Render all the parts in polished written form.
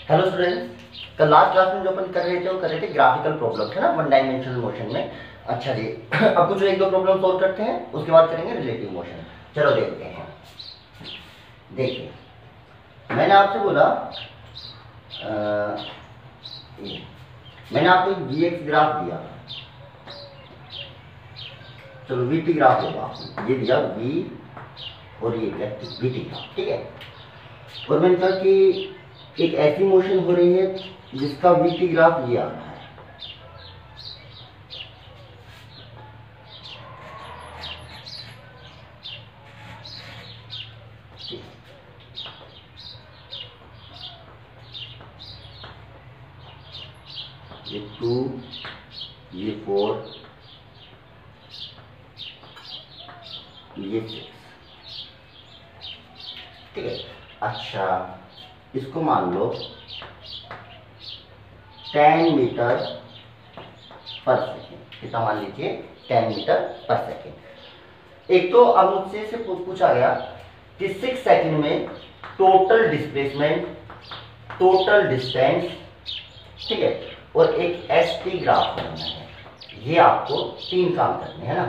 Hello students, कल last class में जो अपन कर रहे थे वो कर रहे थे ग्राफिकल प्रॉब्लम है ना, वन डायमेंशनल मोशन में। अच्छा जी, अब कुछ एक दो प्रॉब्लम सॉल्व करते हैं, उसके बाद करेंगे रिलेटिव मोशन। चलो देखते हैं। देखिए, मैंने आपसे बोला मैंने आपको वी एक्स ग्राफ दिया, चलो वी टी ग्राफ होगा, ये दिया वी और ये वी टी ग्राफ, ठीक है। और मैंने कहा कि एक ऐसी मोशन हो रही है जिसका वी टी ग्राफ ये आ रहा है, ये 2, ये 4, ये 6, ठीक है। अच्छा, इसको मान लो 10 मीटर पर सेकेंड, कितना मान लीजिए 10 मीटर पर सेकेंड। एक तो अब मुझसे से पूछा गया कि 6 सेकेंड में टोटल डिस्प्लेसमेंट, टोटल डिस्टेंस, ठीक है, और एक एस टी ग्राफ बनाना है। ये आपको 3 काम करने हैं ना।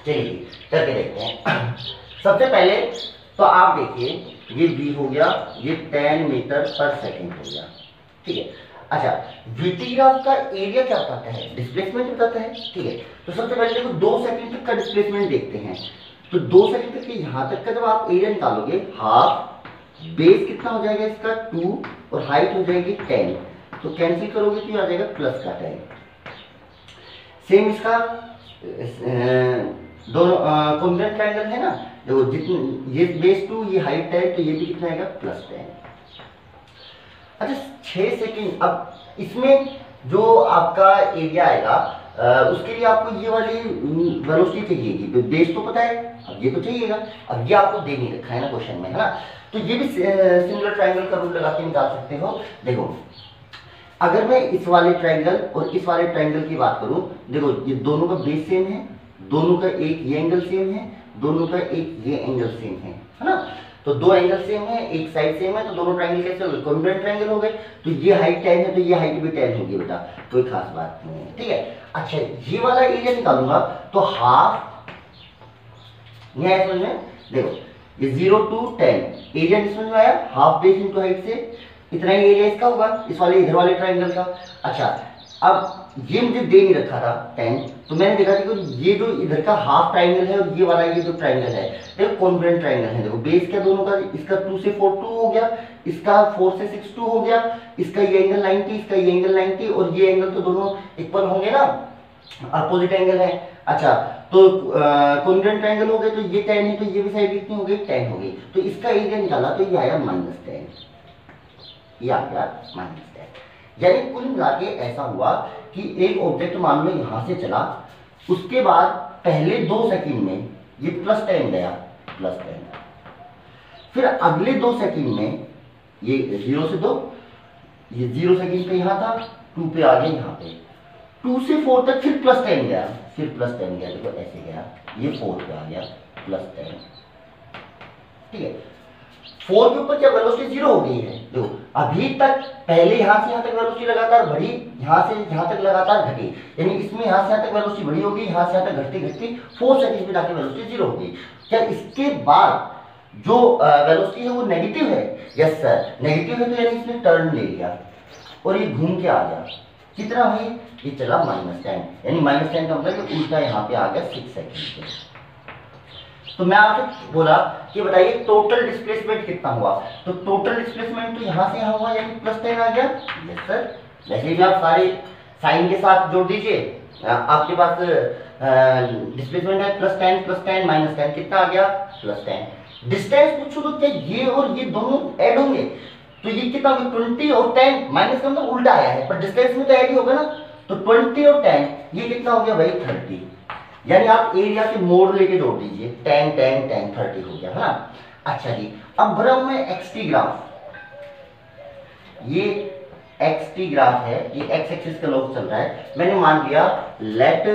चलिए करके देखते हैं। सबसे पहले तो आप देखिए, ये v हो गया, ये 10 मीटर पर सेकेंड हो गया, ठीक है। अच्छा, वीटी ग्राफ का एरिया क्या बताता है? डिस्प्लेसमेंट बताता है, ठीक है। तो सबसे पहले देखो 2 सेकेंड तक का डिस्प्लेसमेंट देखते हैं। तो 2 सेकेंड तक के यहाँ तक का जब आप एरिया निकालोगे, हाफ बेस कितना हो जाएगा इसका 2 और हाइट हो जाएगी 10, तो कैंसिल करोगे तो आ जाएगा प्लस का 10। सेम इसका दोनों कॉन्ग्रुएंट ट्रायंगल है ना, देखो जितनी ये बेस 2, ये हाइट 10, तो ये भी कितना आएगा प्लस 10। अच्छा 6 सेकेंड, अब इसमें जो आपका एरिया आएगा उसके लिए आपको ये वाली वेलोसिटी चाहिएगी, तो बेस तो पता है, अब ये तो चाहिएगा। अब ये आपको दे नहीं रखा है ना क्वेश्चन में, है ना। तो ये भी सिमिलर ट्रायंगल का रूल लगा के निकाल सकते हो। देखो, अगर मैं इस वाले ट्रायंगल और इस वाले ट्रायंगल की बात करूं, देखो ये दोनों का बेस सेम है, दोनों का एक ये एंगल सेम है, दोनों का एक ये एंगल सेम है ना। तो 2 एंगल सेम है, एक साइड सेम है, तो दोनों ट्रायंगल कैसे हो गए? कॉन्ग्रुएंट ट्रायंगल हो गए। तो ये हाइट 10 है तो ये हाइट भी 10 होगी बेटा, कोई खास बात नहीं है, ठीक है। अच्छा, ये वाला एरिया निकालूंगा तो हाफ, यह समझ में, देखो ये 0 to 10 एरिया समझ में आया, हाफ बेस इंटू हाइट से इतना ही एरिया इसका होगा, इस वाले इधर वाले ट्रायंगल का। अच्छा, अब ये मुझे दे नहीं रखा था 10, तो मैंने देखा कि ये जो इधर का हाफ ट्रायंगल है और ये वाला ये जो ट्रायंगल है, देखो कॉन्ग्रुएंट ट्रायंगल है। देखो बेस क्या दोनों का, इसका 2 से 4 2 हो गया, इसका 4 से 6 2 हो गया, इसका ये एंगल 90, इसका ये एंगल 90, और ये एंगल तो दोनों इक्वल होंगे ना, अपोजिट एंगल है। अच्छा, तो कॉन्ग्रुएंट ट्रायंगल हो गए, तो ये 10 है तो ये भी साइड कितनी हो गई 10 हो गई, तो इसका एरिया निकाला तो ये आया -10, ये आ गया -10। यानी कुल मिला के ऐसा हुआ कि एक ऑब्जेक्ट मान लो यहां से चला, उसके बाद पहले 2 सेकंड में ये +10 गया, +10, फिर अगले 2 सेकंड में ये 0 से 2, ये 0 सेकंड पे यहां था, 2 पे आ गया यहाँ पे, 2 से 4 तक फिर +10 गया, फिर +10 गया, देखो ऐसे गया, ये 4 पे आ गया +10, ठीक है। 4 के ऊपर क्या वेलोसिटी 0 हो गई है? देखो अभी तक पहले यहां से यहां तक वेलोसिटी लगातार बढ़ी, यहां से यहां तक लगातार घटी, यानी इसमें यहां से यहां तक वेलोसिटी बढ़ी होगी, यहां से यहां तक घटती घटती 4 सेकंड में जाके वेलोसिटी 0 हो गई। क्या इसके बाद जो वेलोसिटी है वो नेगेटिव है? यस सर, नेगेटिव है, तो यानी इसने टर्न ले लिया और ये घूम के आ गया, कितना हुई, ये चला -10, यानी -10 का मतलब उल्टा यहाँ पे आ गया 6 सेकंड पे। तो मैं आपसे बोला कि बताइए टोटल डिस्प्लेसमेंट कितना हुआ, तो टोटल डिस्प्लेसमेंट तो यहां से यहां हुआ, यानी +10 आ गया। यस सर, वैसे भी आप सारे साइन के साथ जोड़ दीजिए, आपके पास डिस्प्लेसमेंट है +10 +10 -10, कितना आ गया +10। डिस्टेंस पूछो तो क्या ये और ये दोनों ऐड होंगे, तो ये कितना होगा 20 और 10, माइनस का मतलब उल्टा आया है, पर डिस्टेंस में तो ऐड ही होगा ना, तो 20 और 10 ये कितना हो गया भाई 30, यानी आप एरिया के मोड लेके जोड़ दीजिए, 10 10 10 30 हो गया, है ना। अच्छा जी, अब बना मैं एक्सटी ग्राफ, ये एक्स टी ग्राफ है, ये एक्स एक्सिस का लोग चल रहा है, मैंने मान लिया let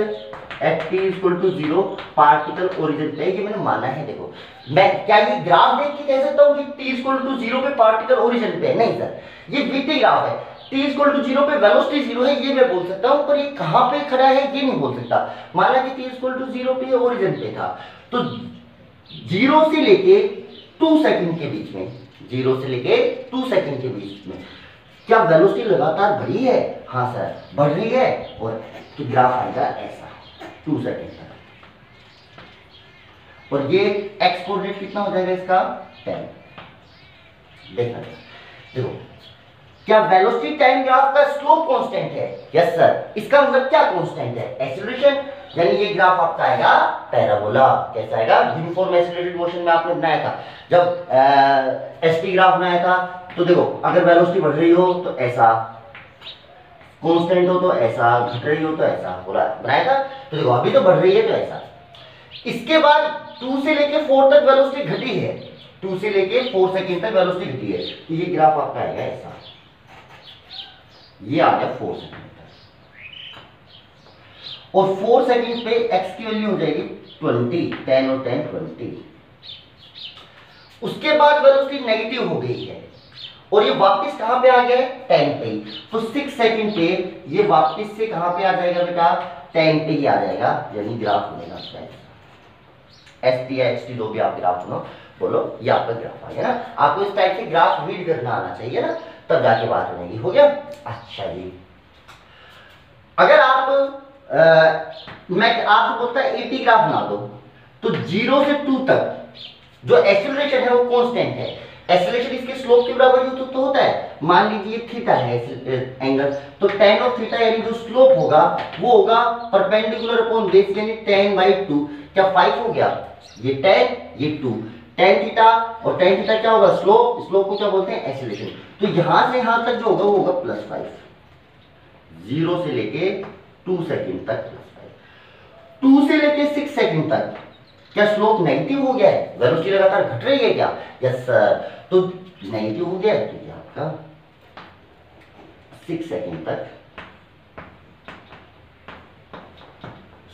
at T equal to 0 particle origin पे, ये मैंने माना है। देखो मैं क्या ये ग्राफ देख के कह सकता हूँ कि टी इक्वल टू 0 पे पार्टिकल ओरिजिन पे है? नहीं सर, ये वीटी ग्राफ है, टी इक्वल टू 0 पे वेलोसिटी 0 है, ये मैं बोल सकता हूँ, पर ये कहाँ पे खड़ा है ये नहीं बोल सकता। माना कि टी इक्वल टू 0 पे ओरिजिन पे था, तो 0 से लेके 2 सेकंड के बीच में, 0 से लेके 2 सेकंड के बीच में क्या वेलोसिटी लगातार बढ़ी है? हाँ सर बढ़ रही है, और तो ग्राफ आएगा ऐसा 2 सेकंड तक, और ये एक्स कोऑर्डिनेट कितना हो जाएगा इसका 10। देखना देखो क्या वेलोसिटी टाइम ग्राफ का स्लोप कांस्टेंट है? यस सर, इसका मतलब क्या कांस्टेंट है? एक्सीलरेशन, यानी ये ग्राफ आपका आएगा पैराबोला। कैसा आएगा? यूनिफॉर्म एक्सीलरेटेड मोशन में आपने बनाया था, जब एसटी ग्राफ बनाया था, तो देखो अगर वेलोसिटी बढ़ रही हो तो ऐसा, कांस्टेंट हो तो ऐसा, घट रही हो तो ऐसा, बोला बनाया था। तो देखो अभी तो बढ़ रही है तो ऐसा, इसके बाद 2 से लेके 4 तक वेलोसिटी घटी है, 2 से लेके 4 सेकंड तक वेलोसिटी घटी है, तो ये ग्राफ आपका आएगा ऐसा, ये आ गया 4 सेकंड तक, और 4 सेकंड पे x की वैल्यू हो जाएगी 20, 10 और 10 20। उसके बाद वेलोसिटी नेगेटिव हो गई है, और ये वापस कहां पे आ गया? 10 पे, तो 6 सेकंड पे ये वापस से कहां पे आ जाएगा बेटा? 10 पे ही आ जाएगा, यानी ग्राफ बनेगा एस टी या एक्स टी, दो भी आप ग्राफ सुनो, बोलो ये आपका ग्राफ आ गया ना। आपको इस टाइप से ग्राफ रीड करना आना चाहिए ना, तब जाके बात बनेगी। हो गया? अच्छा जी, अगर मैं आपको बोलता है 80 ग्राफ बना दो, तो 0 से 2 तक जो एक्सीलरेशन है वो कांस्टेंट है, एक्सीलरेशन इसके स्लोप के बराबर ही तो होता है। मान लीजिए थीटा है एंगल, तो tan ऑफ थीटा यानी जो स्लोप होगा वो होगा परपेंडिकुलर अपॉन बेस, यानी tan/2, क्या 5 हो गया? ये 10 ये 2, tan थीटा, और tan थीटा क्या होगा? स्लोप, स्लोप को क्या बोलते हैं? एक्सीलरेशन। तो यहां से यहां तक जो होगा वो होगा +5, 0 से लेके 2 सेकंड तक +5, 2 से लेके 6 सेकंड तक क्या स्लोप नेगेटिव हो गया है? वेलोसिटी लगातार घट रही है क्या? यस सर, तो नेगेटिव हो गया है, तो ये आपका 6 सेकंड तक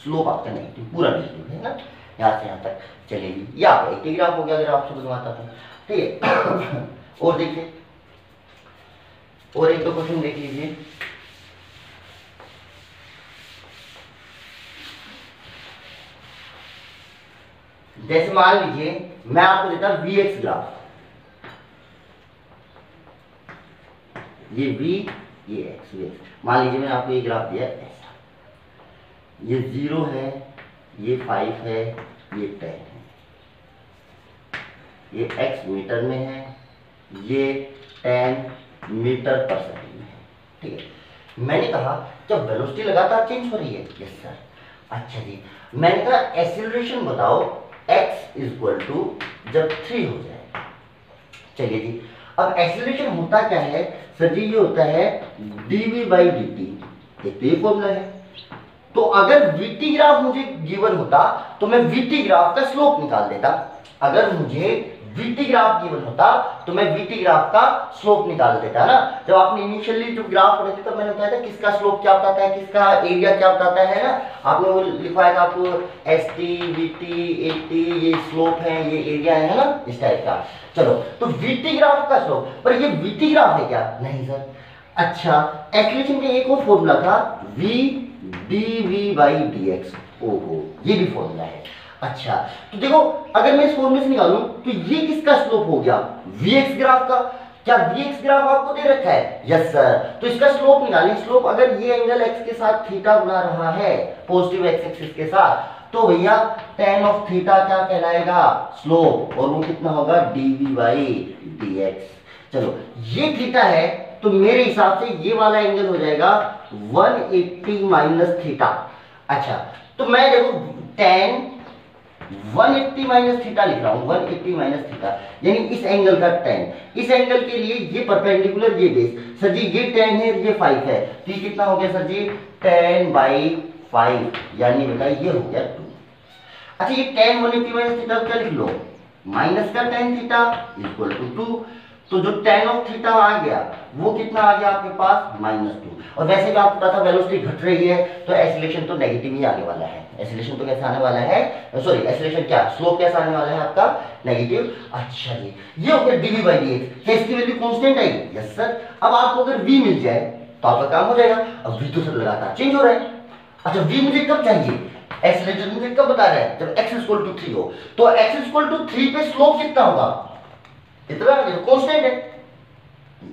स्लोप आपका नेगेटिव, पूरा नेगेटिव है ना, यहां से यहां तक चलेगी। ये आपका एक ग्राफ हो गया अगर आपसे बनवाता था, ठीक है। और देखिए, और एक दो क्वेश्चन देख लीजिए। जैसे मान लीजिए मैं आपको देता Vx ग्राफ, ये V ये x, मान लीजिए मैंने आपको ये ग्राफ दिया ऐसा, ये 0 है, ये 5 है, ये 10 है, ये x मीटर में है, ये 10 मीटर पर सेकंड में है, ठीक है। मैंने कहा जब वेलोसिटी लगातार चेंज हो रही है, यस सर। अच्छा जी, मैंने कहा एक्सीलरेशन बताओ x इक्वल टू जब 3 हो जाए। चलिए जी, अब एक्सीलरेशन होता क्या है सर जी? ये होता है dv/dt, एक तो ये फॉर्मूला है। तो अगर vt ग्राफ मुझे गिवन होता तो मैं vt ग्राफ का स्लोप निकाल देता। अगर मुझे vt ग्राफ गिवन होता तो मैं vt ग्राफ का स्लोप निकाल देता ना। जब आपने इनिशियली जो ग्राफ पढ़े थे तब मैंने बताया था किसका स्लोप क्या बताता है, किसका एरिया क्या बताता है ना। आपने वो लिखवाया था आपको st vt 80, ये स्लोप है, ये एरिया है ना, इस टाइप का। चलो, तो vt ग्राफ का स्लोप, पर ये vt ग्राफ है क्या? नहीं सर। अच्छा, एक्सीलरेशन का एक और फॉर्मूला था v dv/dx, ओहो ये भी फॉर्मूला है। अच्छा, तो देखो अगर मैं इस फॉर्मूले से निकालूं तो ये किसका स्लोप हो गया? Vx ग्राफ का। क्या Vx ग्राफ आपको दे रखा है? Yes sir. तो इसका स्लोप निकालें। स्लोप अगर ये एंगल x के साथ थीटा बना रहा है, पॉजिटिव x एक्सिस के साथ, तो भैया tan ऑफ थीटा क्या कहलाएगा? स्लोप, और वो कितना होगा? dv/dx। चलो, ये थीटा है तो मेरे हिसाब से ये वाला एंगल हो जाएगा 180 माइनस थीटा। अच्छा, तो मैं देखो tan 180 माइनस थीटा लिख रहा हूं, 180 माइनस थीटा यानी इस एंगल का tan। इस एंगल के लिए ये परपेंडिकुलर, ये बेस। सर जी ये tan है, ये 5 है, तो ये कितना हो गया सर जी? tan/5, यानी बेटा ये हो गया 2। अच्छा, ये tan 180 माइनस थीटा क्या लिख लो? माइनस का tan थीटा इक्वल टू 2। तो जो tan ऑफ थीटा आ गया वो कितना आ गया आपके पास -2। और वैसे भी आपको पता था वेलोसिटी घट रही है तो एक्सीलरेशन तो नेगेटिव ही आने वाला है। एक्सीलरेशन तो कैसा आने वाला है, सॉरी एक्सीलरेशन क्या, स्लोप कैसा आने वाला है आपका, नेगेटिव। अच्छा जी, ये हो गया dv बाई dx। क्या इसकी वैल्यू कांस्टेंट आएगी? Yes sir. अब आपको अगर v मिल जाए तो आपका काम हो जाएगा। अब v तो सर लगातार चेंज हो रहा है। अच्छा v मुझे कब चाहिए, एक्सीलरेशन मुझे कब बता रहा है, जब x इक्वल टू 3 हो। तो x इक्वल टू 3 पे स्लोप कितना होगा, इतना, ये कांस्टेंट है,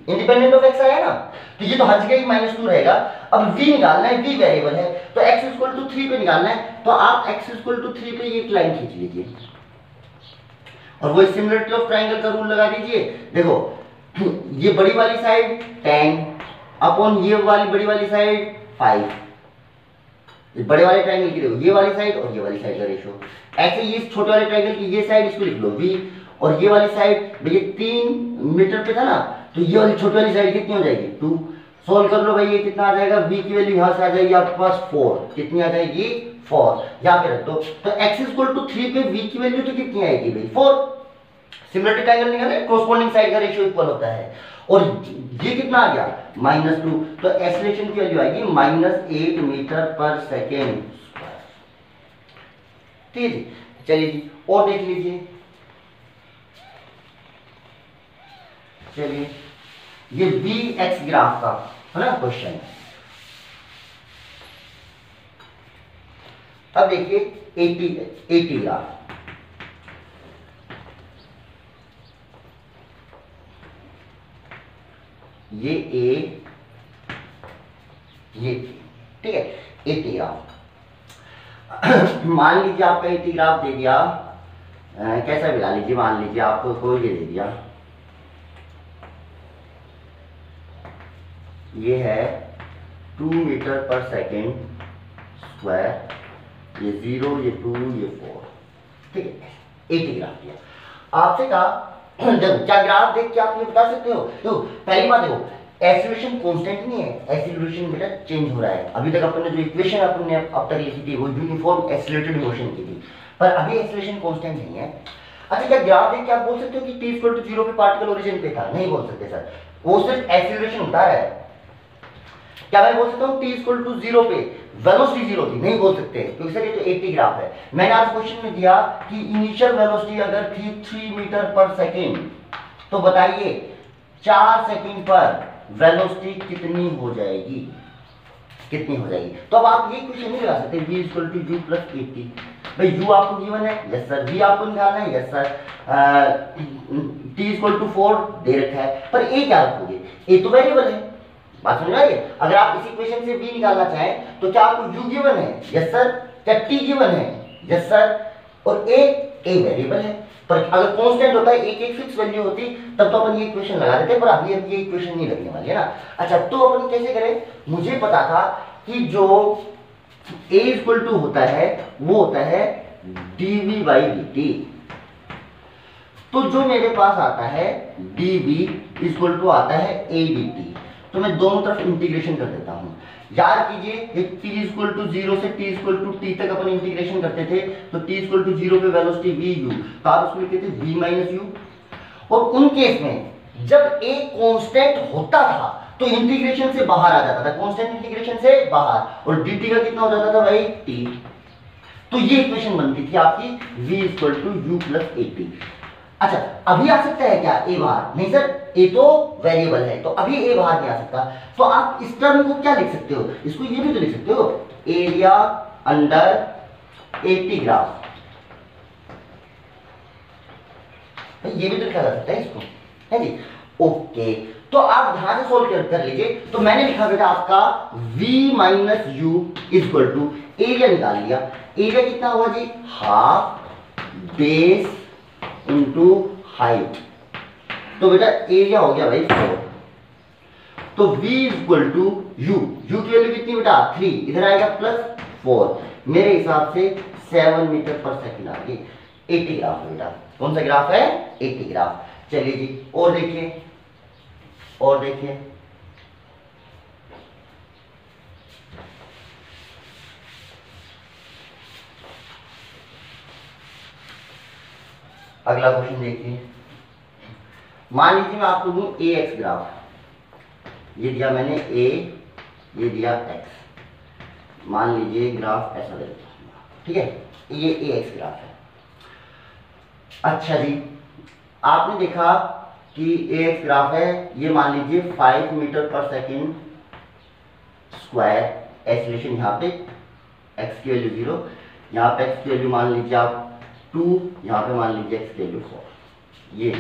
इंडिपेंडेंट ऑफ x आया ना, तो ये तो हर जगह ही -2 रहेगा। अब v निकालना है, v वेरिएबल है, तो x इक्वल टू 3 पे निकालना है, तो आप x इक्वल टू 3 पे ये एक लाइन खींच लीजिए और वो सिमिलरिटी ऑफ ट्रायंगल का रूल लगा दीजिए। देखो ये बड़ी वाली साइड 10 अपॉन ये वाली बड़ी वाली साइड 5, बड़े वाले ट्रायंगल की देखो ये वाली साइड और ये वाली साइड का रेशियो। ऐसे ये छोटे वाले ट्रायंगल की ये साइड इसको लिख लो v, और ये वाली साइड भैया 3 मीटर पे था ना, तो ये वाली छोटी वाली साइड कितनी हो जाएगी 2। सोल्व कर लो भाई, ये कितना आ जाएगा, v की वैल्यू यहां से आ जाएगी आपके पास 4, कितनी आ जाएगी 4, यहां पे रख दो। तो x इक्वल टू 3 पे v की वैल्यू तो कितनी आएगी भाई 4। सिमिलरिटी ट्रायंगल निकाले, कोरस्पोंडिंग साइड का रेशियो इक्वल होता है, और ये कितना आ गया -2, तो एक्सीलरेशन की वैल्यू आएगी -8 मीटर पर सेकेंड। ठीक है, चलिए जी और देख लीजिए। चलिए ये vx ग्राफ का है ना क्वेश्चन। अब देखिए 80 ग्राफ, ये a ये ठीक है 80 ग्राफ। मान लीजिए आपका 80 ग्राफ दे दिया, कैसा भी ला लीजिए, मान लीजिए आपको कोई ये दे दिया, ये है 2 मीटर पर सेकेंड स्क्वायर, ये 0, ये 2, ये 4, ठीक है 80 ग्राफ दिया। आपसे कहा देखो क्या ग्राफ देख के आप ये बता सकते हो। देखो पहली बात देखो, एक्सीलरेशन कांस्टेंट नहीं है, एक्सीलरेशन बेटा चेंज हो रहा है। अभी तक अपन ने जो इक्वेशन अपने अब तक लिखी थी वो यूनिफॉर्म एक्सीलरेटेड मोशन की थी, पर अभी एक्सीलरेशन कांस्टेंट नहीं है। अच्छा क्या ग्राफ देख के आप बोल सकते हो कि t इक्वल टू 0 पे पार्टिकल ओरिजिन पे था? नहीं बोल सकते सर, वो सिर्फ एक्सीलरेशन बता रहा है। क्या मैं बोल सकता हूँ t इक्वल टू 0 पे वेलोसिटी 0 थी? नहीं बोल सकते, क्योंकि सर ये तो 80 ग्राफ है। मैंने आज क्वेश्चन में दिया कि इनिशियल वेलोसिटी अगर थी 3 मीटर पर सेकेंड, तो बताइए 4 सेकेंड पर वेलोसिटी कितनी हो जाएगी, कितनी हो जाएगी। तो अब आप ये क्वेश्चन नहीं लगा सकते v equal to u plus 80। भाई u आपको गिवन है, यस सर, v आपको निकालना है, yes sir, t equal to 4 दे रखा है, पर a क्या रखोगे, a तो वेरिएबल है। बात समझ में आई? अगर आप इसी इक्वेशन से v निकालना चाहें तो क्या आपको u गिवन है, यस सर, क्या t गिवन है, यस सर, और a वेरिएबल है। पर अगर कांस्टेंट होता है, एक फिक्स वैल्यू होती, तब तो अपन ये इक्वेशन लगा देते, पर अभी ये इक्वेशन नहीं लगने वाली है ना। अच्छा तो अपन कैसे करें, मुझे पता था कि जो a इक्वल टू होता है वो होता है dv बाई dt, तो जो मेरे पास आता है dv इक्वल टू आता है a dt, तो मैं दोनों तरफ इंटीग्रेशन कर देता हूं। याद कीजिए ये t इक्वल टू 0 से t इक्वल टू t तक अपन इंटीग्रेशन करते थे, तो t इक्वल टू 0 पे वेलोसिटी v u, तो आप इसको लिखते थे v माइनस u। और उन केस में जब a कांस्टेंट होता था तो इंटीग्रेशन से बाहर आ जाता था, कांस्टेंट इंटीग्रेशन से बाहर, और dt का कितना हो जाता था भाई t। तो ये इक्वेशन बनती थी आपकी v equal to u plus 80। अच्छा अभी आ सकता है क्या a बाहर? नहीं सर, a तो वेरिएबल है, तो अभी a बाहर नहीं आ सकता। तो आप इस टर्म को क्या लिख सकते हो, इसको ये भी तो लिख सकते हो, एरिया अंडर 80 ग्राफ, ये भी तो लिखा जा सकता है इसको, है जी। ओके, तो आप ध्यान से सोल्व कर लीजिए। तो मैंने लिखा बेटा आपका v minus u equal to area निकाल लिया। एरिया कितना हुआ जी, हाफ बेस इंटू हाइट, तो बेटा एरिया हो गया भाई 4। तो v इक्वल टू u की वैल्यू कितनी बेटा 3, इधर आएगा प्लस 4, मेरे हिसाब से 7 मीटर पर सेकंड आ गई। 80 ग्राफ है बेटा, कौन सा ग्राफ है 80 ग्राफ। चलिए जी और देखिए, और देखिए अगला क्वेश्चन देखिए, मान लीजिए मैं आपको दूं ए एक्स ग्राफ, ये दिया मैंने ए, ये दिया एक्स, मान लीजिए ग्राफ ऐसा दे देता हूं, ठीक है, ये ए एक्स ग्राफ है। अच्छा जी, आपने देखा कि ए एक्स ग्राफ है, ये मान लीजिए 5 मीटर पर सेकेंड स्क्वायर, एक्सीलरेशन यहाँ पे एक्स की वैल्यू 0, यहाँ पे एक्स की वैल्यू मान लीजिए आप 2, यहाँ पे मान लीजिए एक्स की वैल्यू 4, ये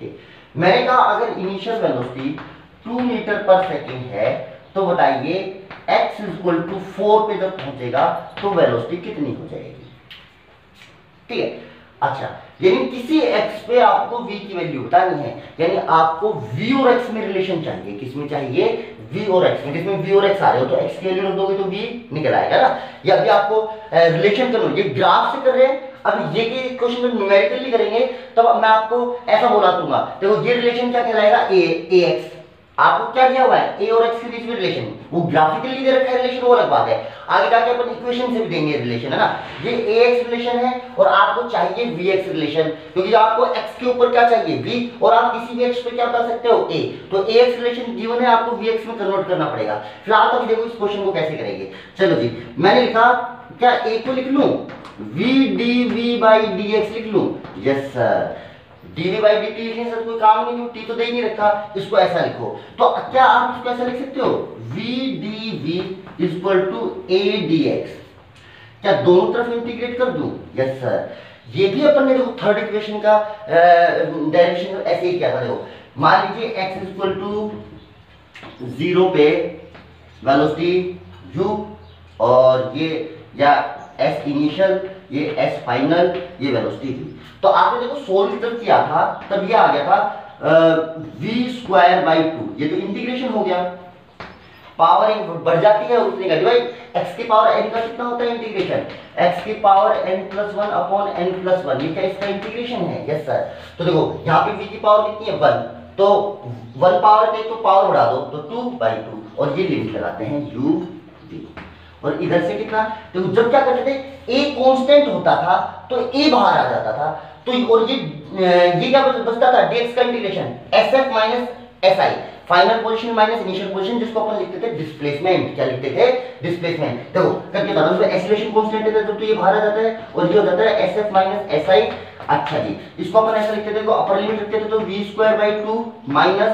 ठीक। मैंने कहा अगर इनिशियल वेलोसिटी 2 मीटर पर सेकेंड है तो बताइए x इक्वल टू 4 पे जब पहुंचेगा तो वेलोसिटी कितनी हो जाएगी, ठीक है। अच्छा, यानी किसी x पे आपको v की वैल्यू बतानी है, यानी आपको v और x में रिलेशन चाहिए, किसमें चाहिए, v और x में, जिसमें v और x आ रहे हो तो x की वैल्यू रख दोगे तो v निकल आएगा ना। या अभी आपको रिलेशन करना, ये ग्राफ से कर रहे हैं, अब ये क्वेश्चन में न्यूमेरिकली करेंगे तब मैं आपको ऐसा बोला दूंगा, देखो ये रिलेशन क्या कहलाएगा, ए एक्स, आपको क्या दिया हुआ है, ए और एक्स के बीच में रिलेशन, वो ग्राफिकली दे रखा है रिलेशन, वो अलग बात है, आगे जाके अपन इक्वेशन से भी देंगे रिलेशन, है ना। ये ए एक्स रिलेशन है और आपको चाहिए वी एक्स रिलेशन, क्योंकि आपको एक्स के ऊपर क्या चाहिए, वी, और आप किसी भी एक्स पे क्या बता सकते हो, ए, तो ए एक्स रिलेशन गिवन है, आपको वी एक्स में कन्वर्ट करना पड़ेगा। फिलहाल तो देखो इस क्वेश्चन को कैसे करेंगे। चलो जी, मैंने लिखा क्या, ए को लिख लूं V D V by D X लिख लूं, yes sir, dv by dt लिखने से कोई काम नहीं, t तो दे ही नहीं रखा, इसको ऐसा लिखो, तो क्या आप इसको ऐसा लिख सकते हो, v dv equal to a dx, क्या दोनों तरफ इंटीग्रेट कर दूं, यस सर। ये भी अपन ने देखो थर्ड इक्वेशन का डायरेक्शन ऐसे ही किया था, देखो मान लीजिए x इक्वल टू 0 पे वेलोसिटी u, और ये या s इनिशियल, ये s फाइनल, ये वेलोसिटी थी, तो आपने देखो सोल्व जब किया था तब ये आ गया था v स्क्वायर बाई 2, ये तो इंटीग्रेशन हो गया, पावर बढ़ जाती है उतने का डिवाइड, x की पावर n का कितना होता है इंटीग्रेशन, x की पावर n+1 अपॉन n+1, ये क्या इसका इंटीग्रेशन है, यस सर। तो देखो यहाँ पे v की पावर कितनी है 1, तो 1 पावर के तो पावर बढ़ा दो तो 2/2, और ये लिमिट लगाते हैं u v, और इधर से कितना, तो जब क्या करते थे, a कांस्टेंट होता था तो a बाहर आ जाता था, तो और ये क्या बचता था, dx का integration sf minus si, final position minus initial position, जिसको अपन लिखते थे डिस्प्लेसमेंट, क्या लिखते थे, डिस्प्लेसमेंट। देखो करके बता दो, एक्सीलरेशन कांस्टेंट है तो ये बाहर आ जाता है, और ये हो जाता है sf माइनस si। अच्छा जी, इसको अपन ऐसा लिखते थे, अपर लिमिट रखते थे तो v square by 2 minus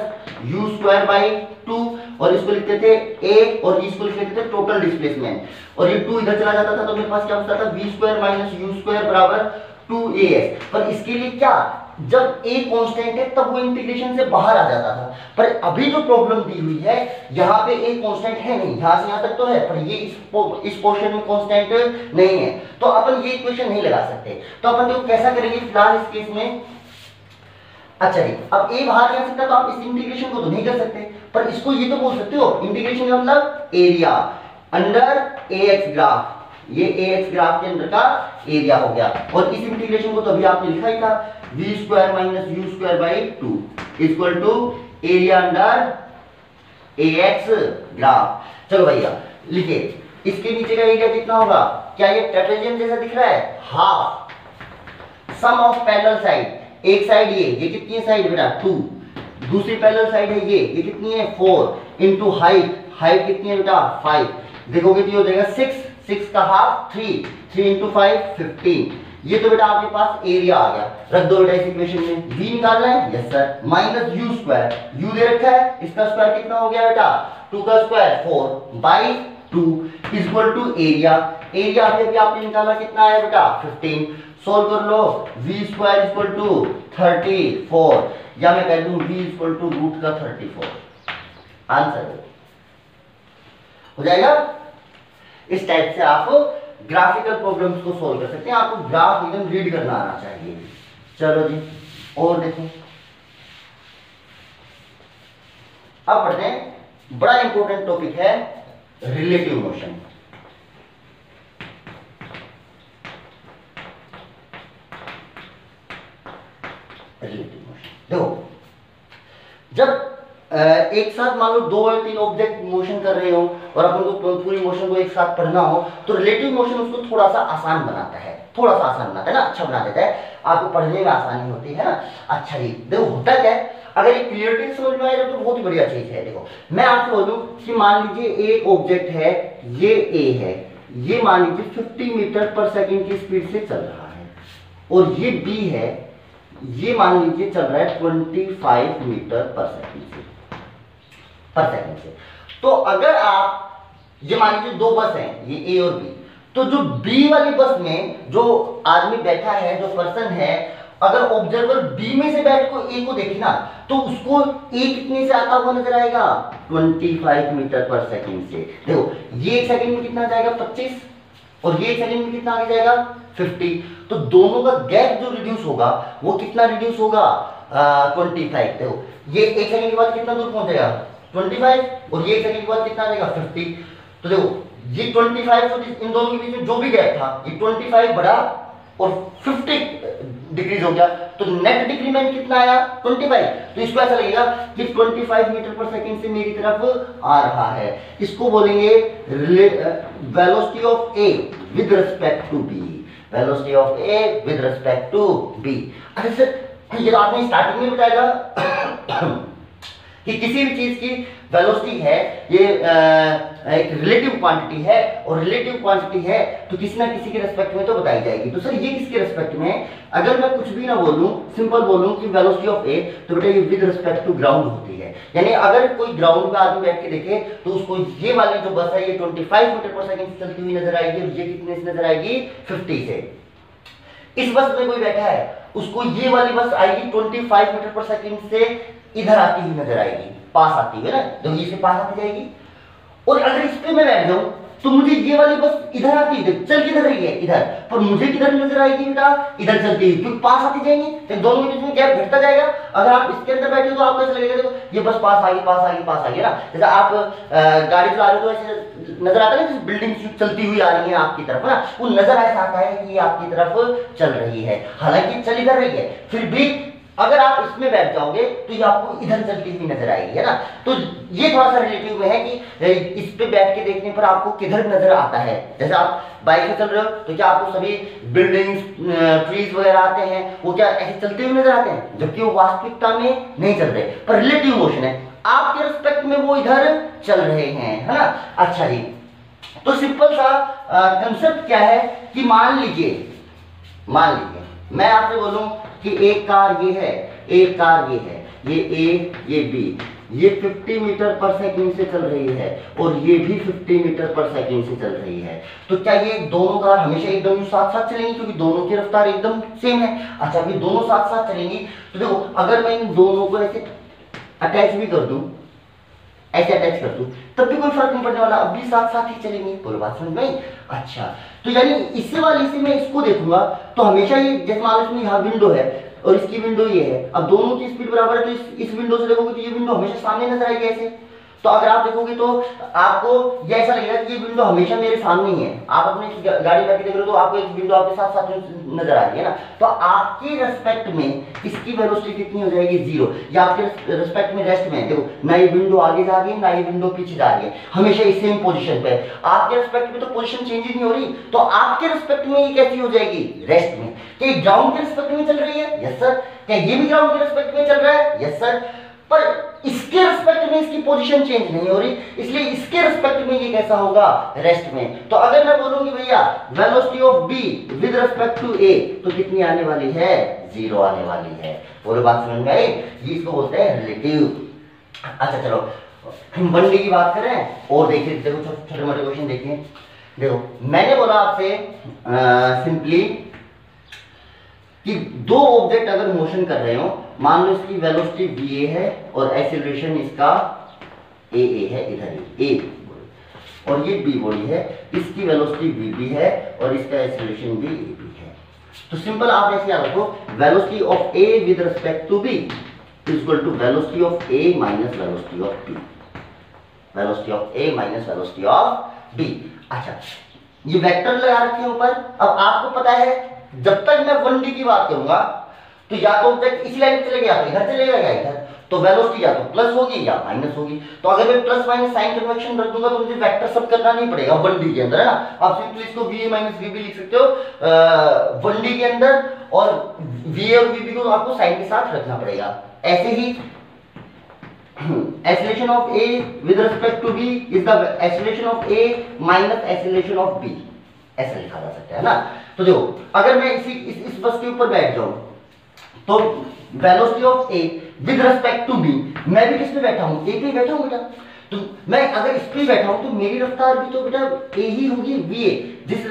u square by 2, और इसको लिखते थे a, और इसको लिखते थे टोटल डिस्प्लेसमेंट, और ये 2 इधर चला जाता था तो मेरे पास क्या बचता था, v square minus u square बराबर 2as। पर इसके लिए क्या, जब a कांस्टेंट है तब वो इंटीग्रेशन से बाहर आ जाता था, पर अभी जो प्रॉब्लम दी हुई है यहाँ पे a कांस्टेंट है नहीं, यहाँ से यहाँ तक तो है, पर ये इस पोर्शन में कांस्टेंट नहीं है, तो अपन ये इक्वेशन नहीं लगा सकते, तो अपन देखो कैसा करेंगे फिलहाल इस केस में। अच्छा जी, अब a बाहर नहीं आ सकता तो आप इस इंटीग्रेशन को तो नहीं कर सकते, पर इसको ये तो बोल सकते हो, इंटीग्रेशन का मतलब एरिया अंडर ax ग्राफ, ये ax ग्राफ के अंदर का एरिया हो गया, और इस इंटीग्रेशन को तो अभी आपने लिखा ही था, v square minus u square by 2 equal to area under ax graph. चलो भैया लिखिए, इसके नीचे का एरिया कितना होगा, क्या ये ट्रेपेजियम जैसा दिख रहा है, half sum of parallel side, एक साइड ये कितनी है साइड बेटा 2, दूसरी पैरेलल साइड है ये कितनी है 4, इनटू हाइट कितनी है बेटा 5, देखोगे तो ये हो जाएगा 6 का हाफ 3 इंटू 5 15, ये तो बेटा आपके पास एरिया आ गया, रख दो बेटा इस इक्वेशन में, v निकालना है, yes sir, minus u square, u दे रखा है, इसका स्क्वायर कितना हो गया बेटा 2 का square 4 by 2 equal to area अभी आपने निकाला कितना है बेटा 15, सोल्व कर लो, v स्क्वायर इक्वल टू 34, या मैं कह दूं v इक्वल टू रूट का 34, आंसर हो जाएगा। इस टाइप से आप ग्राफिकल प्रॉब्लम्स को सॉल्व कर सकते हैं, आपको ग्राफ एकदम रीड करना आना चाहिए। चलो जी और देखो, अब पढ़ते हैं, बड़ा इंपॉर्टेंट टॉपिक है रिलेटिव मोशन। देखो जब एक साथ मान लो 2 या 3 ऑब्जेक्ट मोशन कर रहे हो और अपन को पूरी मोशन को एक साथ पढ़ना हो तो रिलेटिव मोशन उसको थोड़ा सा आसान बनाता है, थोड़ा सा आसान बनाता है ना, अच्छा बना देता है, आपको पढ़ने में आसानी होती है ना। अच्छा जी, देखो होता क्या है, अगर ये क्लियरिटी समझ में आएगा तो बहुत ही बढ़िया चीज है। देखो मैं आपको बोलूं कि मान लीजिए एक ऑब्जेक्ट है, ये ए है, ये मान लीजिए 50 मीटर पर सेकंड की स्पीड से चल रहा है, और ये बी है, ये मान लीजिए चल रहा है 25 मीटर पर सेकंड से। तो अगर आप, ये मान लीजिए दो बस हैं, ये ए और बी, तो जो बी वाली बस में जो आदमी बैठा है, जो पर्सन है, अगर ऑब्जर्वर बी में से बैठ को ए को देखे ना, तो उसको ए कितने से आता हुआ नजर आएगा, 25 मीटर पर सेकंड से। देखो ये एक सेकंड में कितना आ जाएगा 25, और ये एक सेकंड में कितना आगे जाएगा 50। तो दोनों का गैप जो रिड्यूस होगा वो कितना रिड्यूस होगा 25। देखो ये एक सेकंड के बाद कितना दूर पहुंचेगा 25, और ये एक सेकंड के बाद कितना आ जाएगा 50। तो देखो ये 25, तो इन दोनों के बीच में जो भी गैप था, ये 25 बढ़ा और 50 डिक्रीज हो गया, तो नेट डिक्रीमेंट कितना आया 25। तो इसको ऐसा लगेगा कि 25 मीटर पर सेकंड से मेरी तरफ आ रहा है। इसको बोलेंगे velocity of A with respect to B, velocity of A with respect to B. अच्छा सर, ये तो आपने स्टार्टिंग में बताया कि किसी भी चीज की वेलोसिटी है, ये एक रिलेटिव क्वांटिटी है, और रिलेटिव क्वांटिटी है तो किसी ना किसी के रेस्पेक्ट में तो बताई जाएगी। तो सर ये किसके रेस्पेक्ट में है? अगर मैं कुछ भी ना बोलूं, सिंपल बोलूं कि वेलोसिटी ऑफ ए, तो बेटा ये विद रिस्पेक्ट टू ग्राउंड होती है। यानी अगर कोई ग्राउंड पे आदमी बैठ के देखे तो उसको ये वाली जो बस है ये 25 मीटर पर सेकंड से चलती हुई नजर आएगी, और ये कितने से नजर आएगी 50 से। इस बस में कोई बैठा है, उसको ये वाली बस आएगी 25 मीटर पर सेकंड से इधर आती हुई नजर आएगी, पास आती हुई ना, तो ये से पास आती जाएगी। और अगर इस पे मैं बैठ जाऊं तो मुझे ये वाली बस इधर आती है, चल किधर रही है इधर, पर मुझे किधर नजर आएगी बेटा इधर चलती हुई, क्योंकि पास आती जाएंगी, तो दोनों के बीच में गैप घटता जाएगा। अगर आप इसके अंदर बैठे हो तो आपको ऐसा लगेगा देखो ये बस पास आ गई, पास आ गई, पास आ गई ना। जैसे आप गाड़ी चला रहे हो तो ऐसे नजर आता है ना, बिल्डिंग चलती हुई आ रही है आपकी तरफ ना, वो नजर ऐसा आता है कि ये आपकी तरफ चल रही है, हालांकि चल इधर रही है, फिर भी अगर आप इसमें बैठ जाओगे तो ये आपको इधर चलती हुई नजर आएगी, है ना। तो ये थोड़ा सा रिलेटिव में है कि इस पे बैठ के देखने पर आपको किधर नजर आता है। जैसे आप बाइक में चल रहे हो तो क्या आपको सभी बिल्डिंग्स, ट्रीज वगैरह आते हैं, वो क्या ऐसे चलते हुए नजर आते हैं, जबकि वो वास्तविकता में नहीं चल रहे, पर रिलेटिव मोशन है, आपके रिस्पेक्ट में वो इधर चल रहे हैं, है ना। अच्छा जी, तो सिंपल सा कंसेप्ट क्या है कि मान लीजिए मैं आपसे बोलूं कि एक कार ये है, एक कार ये है, ये ए ये बी, ये 50 मीटर पर सेकंड से चल रही है, और ये भी 50 मीटर पर सेकंड से चल रही है। तो क्या ये दोनों कार हमेशा एकदम साथ साथ चलेंगी, क्योंकि दोनों की रफ्तार एकदम सेम है। अच्छा, अभी दोनों साथ साथ चलेंगी, तो देखो अगर मैं इन दोनों को ऐसे अटैच भी कर दूं, ऐसे अटैच कर दूं, तब भी कोई फर्क नहीं पड़ने वाला, अब भी साथ साथ ही चलेंगे। पूरी बात समझ में? अच्छा, तो यानी इससे वाली से मैं इसको देखूंगा तो हमेशा ये, जैसे मान लो इसमें यहाँ विंडो है और इसकी विंडो ये है, अब दोनों की स्पीड बराबर है, तो इस विंडो से देखोगे तो ये विंडो हमेशा सामने नजर आएगी ऐसे। तो अगर आप देखोगे तो आपको ये ऐसा लगेगा कि ये विंडो हमेशा मेरे सामने ही है। आप अपनी गाड़ी बैठ के देख रहे हो तो आपको एक विंडो आपके साथ साथ नजर आ रही है ना, तो आपके रेस्पेक्ट में इसकी वेलोसिटी कितनी हो जाएगी 0, या आपके रेस्पेक्ट में रेस्ट में देखो ना ये विंडो आगे जा रही है ना ये विंडो पीछे जा रही है, हमेशा इस सेम पोजीशन पे। आपके रेस्पेक्ट में तो पोजीशन चेंज ही नहीं हो रही, तो आपके रेस्पेक्ट में ये कैसी हो जाएगी रेस्ट में। क्या ग्राउंड के रेस्पेक्ट में चल रही है? Yes sir. क्या ये भी ग्राउंड के रेस्पेक्ट में चल रहा है? Yes sir. पर इसके रिस्पेक्ट में इसकी पोजीशन चेंज नहीं हो रही, इसलिए इसके रिस्पेक्ट में ये कैसा होगा रेस्ट में। तो अगर मैं बोलूंगी भैया velocity of B with respect to A, तो कितनी आने वाली है 0 आने वाली है। पूरी बात समझ में आई? ये इसको बोलते हैं रिलेटिव। अच्छा चलो 1D की बात करें और देखिए, देखो छोटे मोटे क्वेश्चन देखिए। देखो मैंने बोला आपसे सिंपली कि दो ऑब्जेक्ट अगर मोशन कर रहे हो, मान लो इसकी वेलोसिटी va है और एक्सीलरेशन इसका a है, इधर a, और ये b बॉडी है, इसकी वेलोसिटी vb है और इसका एक्सीलरेशन भी ab है। तो सिंपल आप ऐसे याद रखो, velocity of a with respect to b is equal to velocity of a minus velocity of b, velocity of a minus velocity of b। अच्छा, ये वेक्टर लगा रखे हैं ऊपर। अब आपको पता है जब तक मैं 1D की बात करूंगा तो या तो ऑब्जेक्ट इसी लाइन पे चलेगा या तो इधर चलेगा या इधर, तो वेलोसिटी या तो प्लस होगी या माइनस होगी। तो अगर मैं प्लस माइनस साइन कन्वेंशन रख दूंगा तो मुझे वेक्टर सब करना नहीं पड़ेगा 1D के अंदर, है ना। आप सिंपली इसको VA माइनस VB लिख सकते हो 1D के अंदर, और VA और VB को आपको साइन के साथ रखना पड़ेगा। ऐसे ही acceleration of A with respect to B is the acceleration of A minus acceleration of B, ऐसा लिखा जा सकता है ना। तो देखो अगर मैं इस बस के ऊपर बैठ जाऊं तो velocity of A with respect to B, मैं भी किस पे बैठा हूं, ए पे बैठा हूं बेटा। तो मैं अगर इस पे बैठा हूं तो मेरी रफ्तार भी तो बेटा ए ही होगी, वी ए। जिस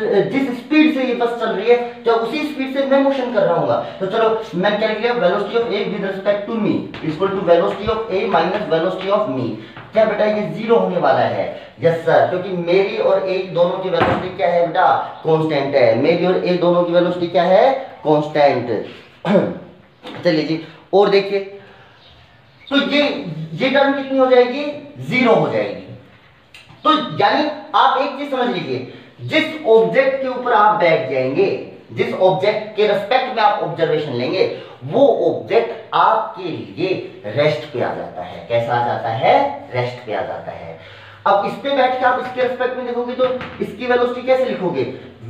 स्पीड से ये बस चल रही है तो उसी स्पीड से मैं मोशन कर रहा हूंगा। तो चलो मैं क्या लिख लिया, velocity of A with respect to me equal to velocity of A minus velocity of me. क्या बेटा ये जीरो होने वाला है? यस सर, क्योंकि मेरी और ए दोनों की वेलोसिटी क्या है बेटा, कांस्टेंट है। मेरी और ए दोनों की वेलोसिटी क्या है, कांस्टेंट। चलिए जी और देखिए, तो ये टर्म कितनी हो जाएगी, जीरो हो जाएगी। तो यानी आप एक चीज समझ लीजिए, जिस ऑब्जेक्ट के ऊपर आप बैठ जाएंगे, जिस ऑब्जेक्ट के रिस्पेक्ट में आप ऑब्जर्वेशन लेंगे, वो ऑब्जेक्ट आपके लिए रेस्ट पे आ जाता है। कैसा आ जाता है, रेस्ट पे आ जाता है। अब इस पे बैठ के आप इसके रिस्पेक्ट में देखोगे तो इसकी वेलोसिटी कैसे लिखोगे,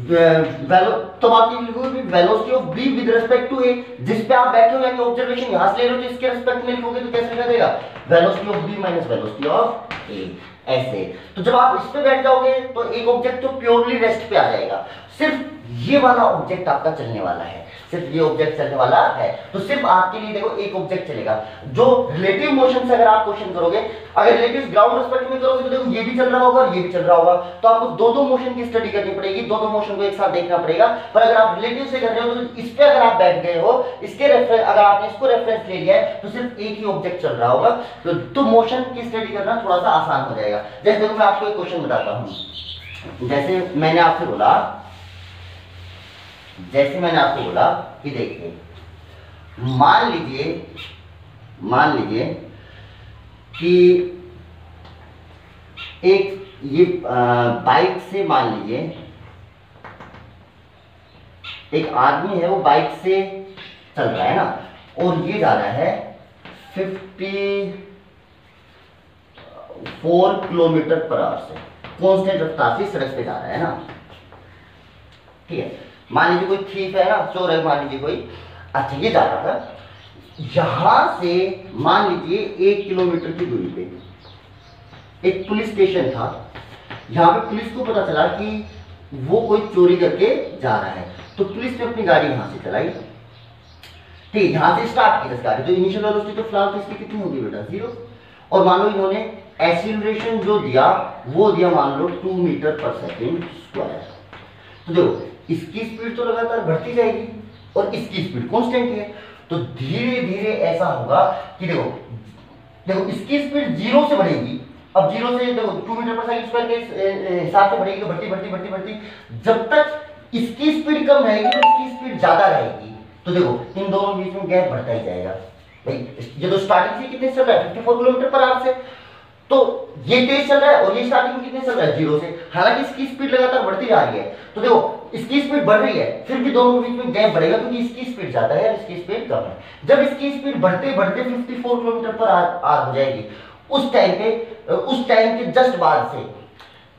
तो आपकी लिखोगे velocity of B with respect to A. जिस पे आप बैठे हो यानी ऑब्जर्वेशन यहां से ले रहे हो तो इसके रिस्पेक्ट में लिखोगे तो कैसे लिखा जाएगा, velocity of B minus velocity of A, ऐसे। तो जब आप इस पे बैठ जाओगे तो एक ऑब्जेक्ट तो प्योरली रेस्ट पे आ जाएगा, सिर्फ ये वाला ऑब्जेक्ट आपका चलने वाला है, सिर्फ ये ऑब्जेक्ट चलने वाला है। तो सिर्फ आपके लिए देखो एक ऑब्जेक्ट चलेगा। जो रिलेटिव मोशन से अगर आप क्वेश्चन करोगे, अगर रिलेटिव ग्राउंड रिस्पेक्ट में करोगे तो देखो ये भी चल रहा होगा और ये भी चल रहा होगा, तो आपको दो मोशन की स्टडी करनी पड़ेगी, दो मोशन को एक साथ देखना पड़ेगा। पर अगर आप रिलेटिव से कर रहे हो तो इस पे अगर आप बैठ गए हो, इसके रेफरेंस अगर आपने इसको रेफरेंस ले लिया है तो सिर्फ एक ही ऑब्जेक्ट चल रहा होगा, तो मोशन की स्टडी करना थोड़ा सा आसान हो जाएगा। जैसे देखो मैं आपको एक क्वेश्चन बताता हूं। जैसे मैंने आपको बोला कि देखिए मान लीजिए कि एक ये बाइक से, मान लीजिए एक आदमी है वो बाइक से चल रहा है ना, और ये जा रहा है 54 किलोमीटर पर आवर से कांस्टेंट रफ्तार से सड़क पे जा रहा है ना, ठीक है। मान लीजिए कोई थीफ है ना, चोर है मान लीजिए कोई, अच्छा ये जा रहा था यहां से, मान लीजिए 1 किलोमीटर की दूरी पे एक पुलिस स्टेशन था। यहां पे पुलिस को पता चला कि वो कोई चोरी करके जा रहा है, तो पुलिस ने अपनी गाड़ी यहां से चलाई, ठीक, यहां से स्टार्ट की गाड़ी। तो इनिशियल वेलोसिटी तो फिलहाल तो इसकी कितनी होगी बेटा, 0। और मान लो इन्होंने एक्सीलरेशन जो दिया वो दिया मान लो 2 मीटर पर सेकेंड स्क्वायर। तो देखो इसकी स्पीड तो लगातार बढ़ती जाएगी और इसकी स्पीड कांस्टेंट है, तो धीरे धीरे ऐसा होगा कि देखो इसकी स्पीड 0 से बढ़ेगी। अब 0 से देखो 2 मीटर पर सेकंड स्क्वायर के हिसाब से बढ़ेगी, तो बढ़ती जब तक इसकी स्पीड कम रहेगी तो इसकी स्पीड ज्यादा रहेगी। तो देखो इन दोनों बीच में गैप बढ़ता ही जाएगा भाई। ये तो स्टार्टिंग से कितने चल रहा है, 54 किलोमीटर पर आवर से, तो ये तेज चल रहा है और ये स्टार्टिंग में कितने चल रहा है, 0 से। हालांकि इसकी स्पीड लगातार बढ़ती जा रही है, तो देखो इसकी स्पीड बढ़ रही है, फिर भी दोनों के बीच में गैप बढ़ेगा क्योंकि इसकी स्पीड ज्यादा है और इसकी स्पीड कम है। जब इसकी स्पीड बढ़ते 54 किलोमीटर पर आवर हो जाएगी, उस टाइम के जस्ट बाद से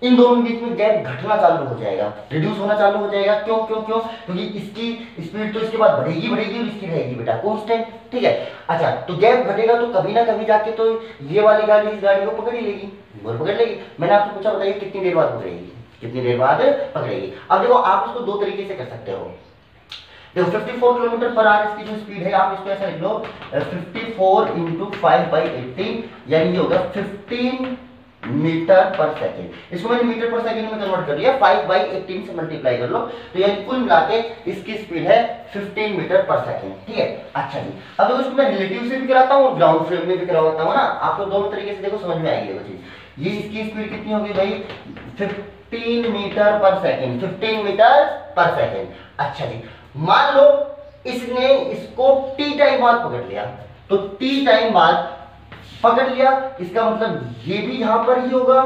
इन दोनों के बीच में गैप घटना चालू हो जाएगा, रिड्यूस होना चालू हो जाएगा। क्यों? क्योंकि इसकी स्पीड तो इसके बाद बढ़ेगी और इसकी रहेगी बेटा कांस्टेंट, ठीक है। अच्छा तो गैप घटेगा तो कभी ना कभी जाके तो ये वाली गाड़ी इस गाड़ी को पकड़ ही लेगी, और पकड़ लेगी। मैंने आपको पूछा बताइए कितनी देर बाद पकड़ेगी, कितनी देर बाद पकड़ेगी। अब देखो आप इसको दो तरीके से कर सकते हो। देखो 54 किलोमीटर पर आवर इसकी जो स्पीड है, आप इसको ऐसा लिख लो 54 × 5/18, यानी ये होगा 15 मीटर पर सेकेंड। इसको मैंने मीटर पर सेकेंड में कन्वर्ट कर लिया, 5/18 से मल्टीप्लाई कर लो, तो यानी कुल मिलाके इसकी स्पीड है 15 मीटर पर सेकेंड, ठीक है। अच्छा जी, अब देखो इसको मैं रिलेटिव से भी कराता हूँ और ग्राउंड फ्रेम में भी करवाता हूँ ना, आपको दोनों तरीके से देखो समझ में आएगी वो चीज। ये इसकी स्पीड कितनी होगी भाई, 15 मीटर पर सेकेंड, 15 मीटर पर सेकेंड। अच्छा जी, मान लो इसने इसको t टाइम बाद पकड़ लिया, तो t टाइम बाद पकड़ लिया, इसका मतलब ये भी यहां पर ही होगा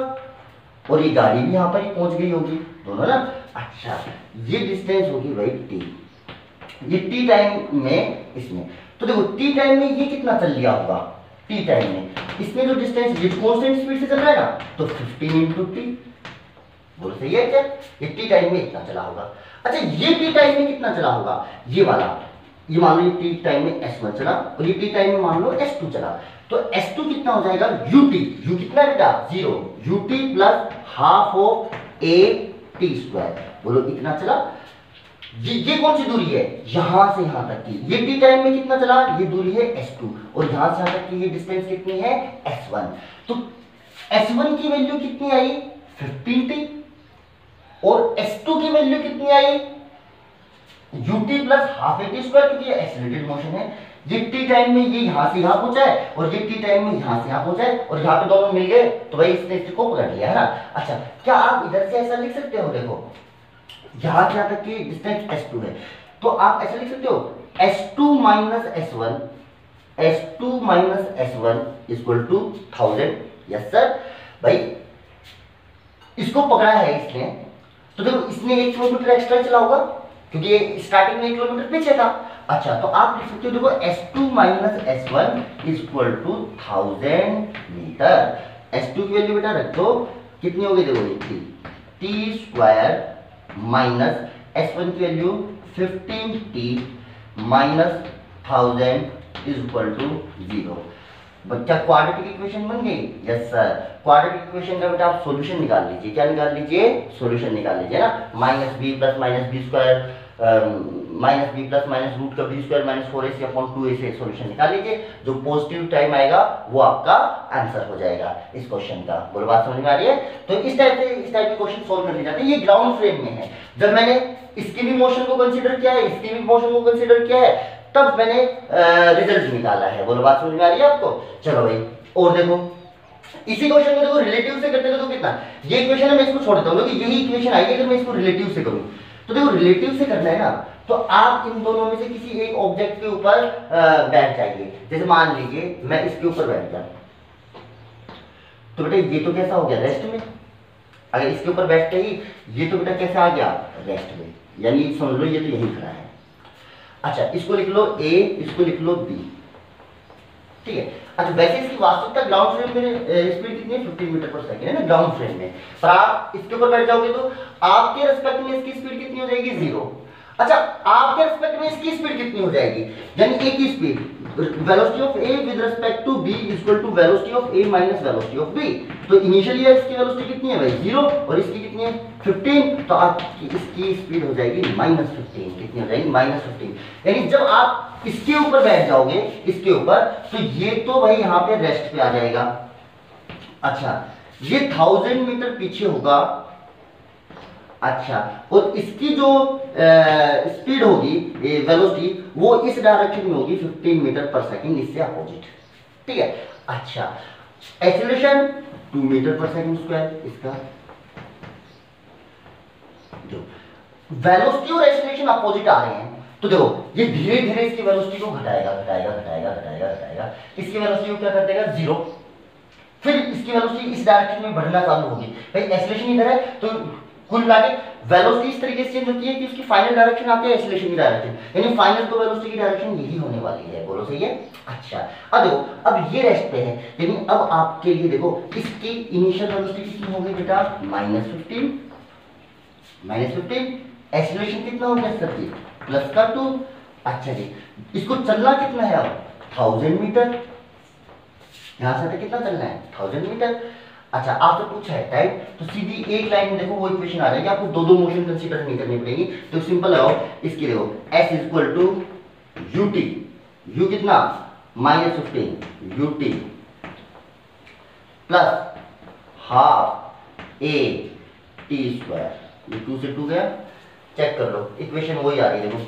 और ये गाड़ी भी यहां पर ही पहुंच गई होगी, दोनों ना। अच्छा ये डिस्टेंस होगी भाई t, ये टी टाइम में इसमें, तो देखो टी टाइम में ये कितना चल लिया होगा, टी टाइम में इसमें जो डिस्टेंस ये कांस्टेंट स्पीड से चल रहा है ना, तो 15 इंटू टी, बोलो सही है क्या, ये टी टाइम में इतना चला होगा। अच्छा ये टी टाइम में कितना चला होगा, ये वाला, ये मान लो ये टी टाइम में S1 चला और ये टी टाइम में मान लो S2 चला, तो S2 कितना हो जाएगा ut, u कितना है बेटा 0, ut plus half of a t square, बोलो इतना चला। ये कौन सी दूरी है, यहां से यहां तक की, ये टी टाइम में कितना चला, ये दूरी है S2 और यहां से यहां तक की ये डिस्टेंस कितनी है S1, तो S1 की वैल्यू कितनी आई 15t और S2 की वैल्यू कितनी आई ut plus half a t square, क्योंकि ये एक्सीलरेटेड मोशन है, ये टी टाइम में ये यहां से यहां पहुंचा है और ये टी टाइम में यहां से यहां पहुंचा है और यहां पे दोनों मिल गए, तो भाई इसने इसको पकड़ लिया है ना। अच्छा क्या आप इधर से ऐसा लिख सकते हो, देखो यहां से यहां तक की डिस्टेंस S2 है, तो आप ऐसा लिख सकते हो S2 minus S1, S2 minus S1 equal to 1000, yes sir. भाई इसको पकड़ा है इसने, तो देखो इसने 1 किलोमीटर एक्स्ट्रा चला होगा क्योंकि ये स्टार्टिंग में 1 किलोमीटर पीछे था। अच्छा तो आप लिख सकते हो देखो S2 minus S1 equal to 1000 metre, S2 की वैल्यू बेटा रख दो, कितनी होगी देखो ये टी स्क्वायर माइनस S1 की value 15t minus 1000 equal to 0। बच्चा क्वाड्रेटिक इक्वेशन बन गई, यस सर। क्वाड्रेटिक इक्वेशन का बेटा आप सॉल्यूशन निकाल लीजिए, क्या निकाल लीजिए, सॉल्यूशन निकाल लीजिए ना, minus B plus minus B square minus B plus minus root का B square minus 4ac upon 2a से सॉल्यूशन निकाल लीजिए, जो पॉजिटिव टाइम आएगा वो आपका आंसर हो जाएगा इस क्वेश्चन का। बोलो बात समझ में आ रही है। तो इस टाइप के क्वेश्चन सोल्व कर लिए जाते हैं। ये ग्राउंड फ्रेम में है, जब मैंने इसकी भी मोशन को कंसीडर किया है, इसकी भी मोशन को कंसीडर किया है, तब मैंने रिजल्ट निकाला है। बोलो बात समझ में आ रही है आपको। चलो भाई और देखो इसी क्वेश्चन को देखो रिलेटिव से करते तो कितना, ये इक्वेशन है मैं इसको छोड़ देता हूं क्योंकि यही इक्वेशन आएगी अगर मैं इसको रिलेटिव से करूं, तो देखो रिलेटिव से करना है ना, तो आप इन दोनों में से किसी एक ऑब्जेक्ट के ऊपर बैठ जाइए। जैसे मान लीजिए मैं इसके ऊपर बैठ गया, तो बेटा ये तो कैसा हो गया रेस्ट में, अगर इसके ऊपर बैठते ही ये तो बेटा कैसा आ गया रेस्ट में, यानी समझ लो ये तो यही खड़ा है। अच्छा इसको लिख लो A, इसको लिख लो B, ठीक है। अच्छा वैसे इसकी वास्तविकता ग्राउंड फ्रेम में स्पीड कितनी है 15 मीटर पर सेकंड है ना ग्राउंड फ्रेम में, पर आप इसके ऊपर बैठ जाओगे तो आपके रिस्पेक्ट में इसकी स्पीड कितनी हो जाएगी 0। अच्छा आपके रिस्पेक्ट में इसकी स्पीड कितनी हो जाएगी, यानी A की speed velocity of A with respect to B equal to velocity of A minus velocity of B। तो इनिशियली इसकी वेलोसिटी कितनी है भाई 0 और इसकी कितनी है 15, तो आपकी इसकी स्पीड हो जाएगी -15। कितनी हो जाएगी -15, यानी जब आप इसके ऊपर बैठ जाओगे इसके ऊपर, तो ये तो भाई यहाँ पे रेस्ट पे आ जाएगा। अच्छा ये 1000 मीटर पीछे होगा। अच्छा और इसकी जो स्पीड होगी वेलोसिटी वो इस डायरेक्शन में होगी 15 मीटर पर सेकंड, इससे अपोजिट, ठीक है। अच्छा एक्सीलरेशन 2 मीटर पर सेकंड स्क्वायर, इसका जो वेलोसिटी और एक्सीलरेशन अपोजिट आ रहे हैं, तो देखो ये धीरे धीरे इसकी वेलोसिटी को घटाएगा घटाएगा घटाएगा घटाएगा घटाएगा, इसकी वेलोसिटी को क्या कर देगा 0, फिर इसकी वेलोसिटी इस डायरेक्शन में बढ़ना चालू होगी। भाई एक्सीलरेशन इधर है तो कुल मिला के वेलोसिटी इस तरीके से चेंज होती है कि उसकी फाइनल डायरेक्शन आती है एक्सीलरेशन की डायरेक्शन, यानी फाइनल तो वेलोसिटी की डायरेक्शन यही होने वाली है। बोलो सही है। अच्छा अब देखो अब ये रेस्ट पे है, यानी अब आपके लिए देखो इसकी इनिशियल वेलोसिटी कितनी होगी बेटा -15, एक्सीलरेशन कितना हो गया सर जी +2। अच्छा जी इसको चलना कितना है अब 1000 मीटर, यहां से कितना चलना है 1000 मीटर। अच्छा आपसे पूछा है टाइम, तो सीधी एक लाइन में देखो वो इक्वेशन आ जाएगी, आपको दो दो मोशन कंसीडर नहीं करनी पड़ेगी। तो सिंपल है इसकी देखो S equal to ut, u कितना -15 ut plus half a t square, ये 2 से 2 गया, चेक कर लो इक्वेशन वही आ रही है देखो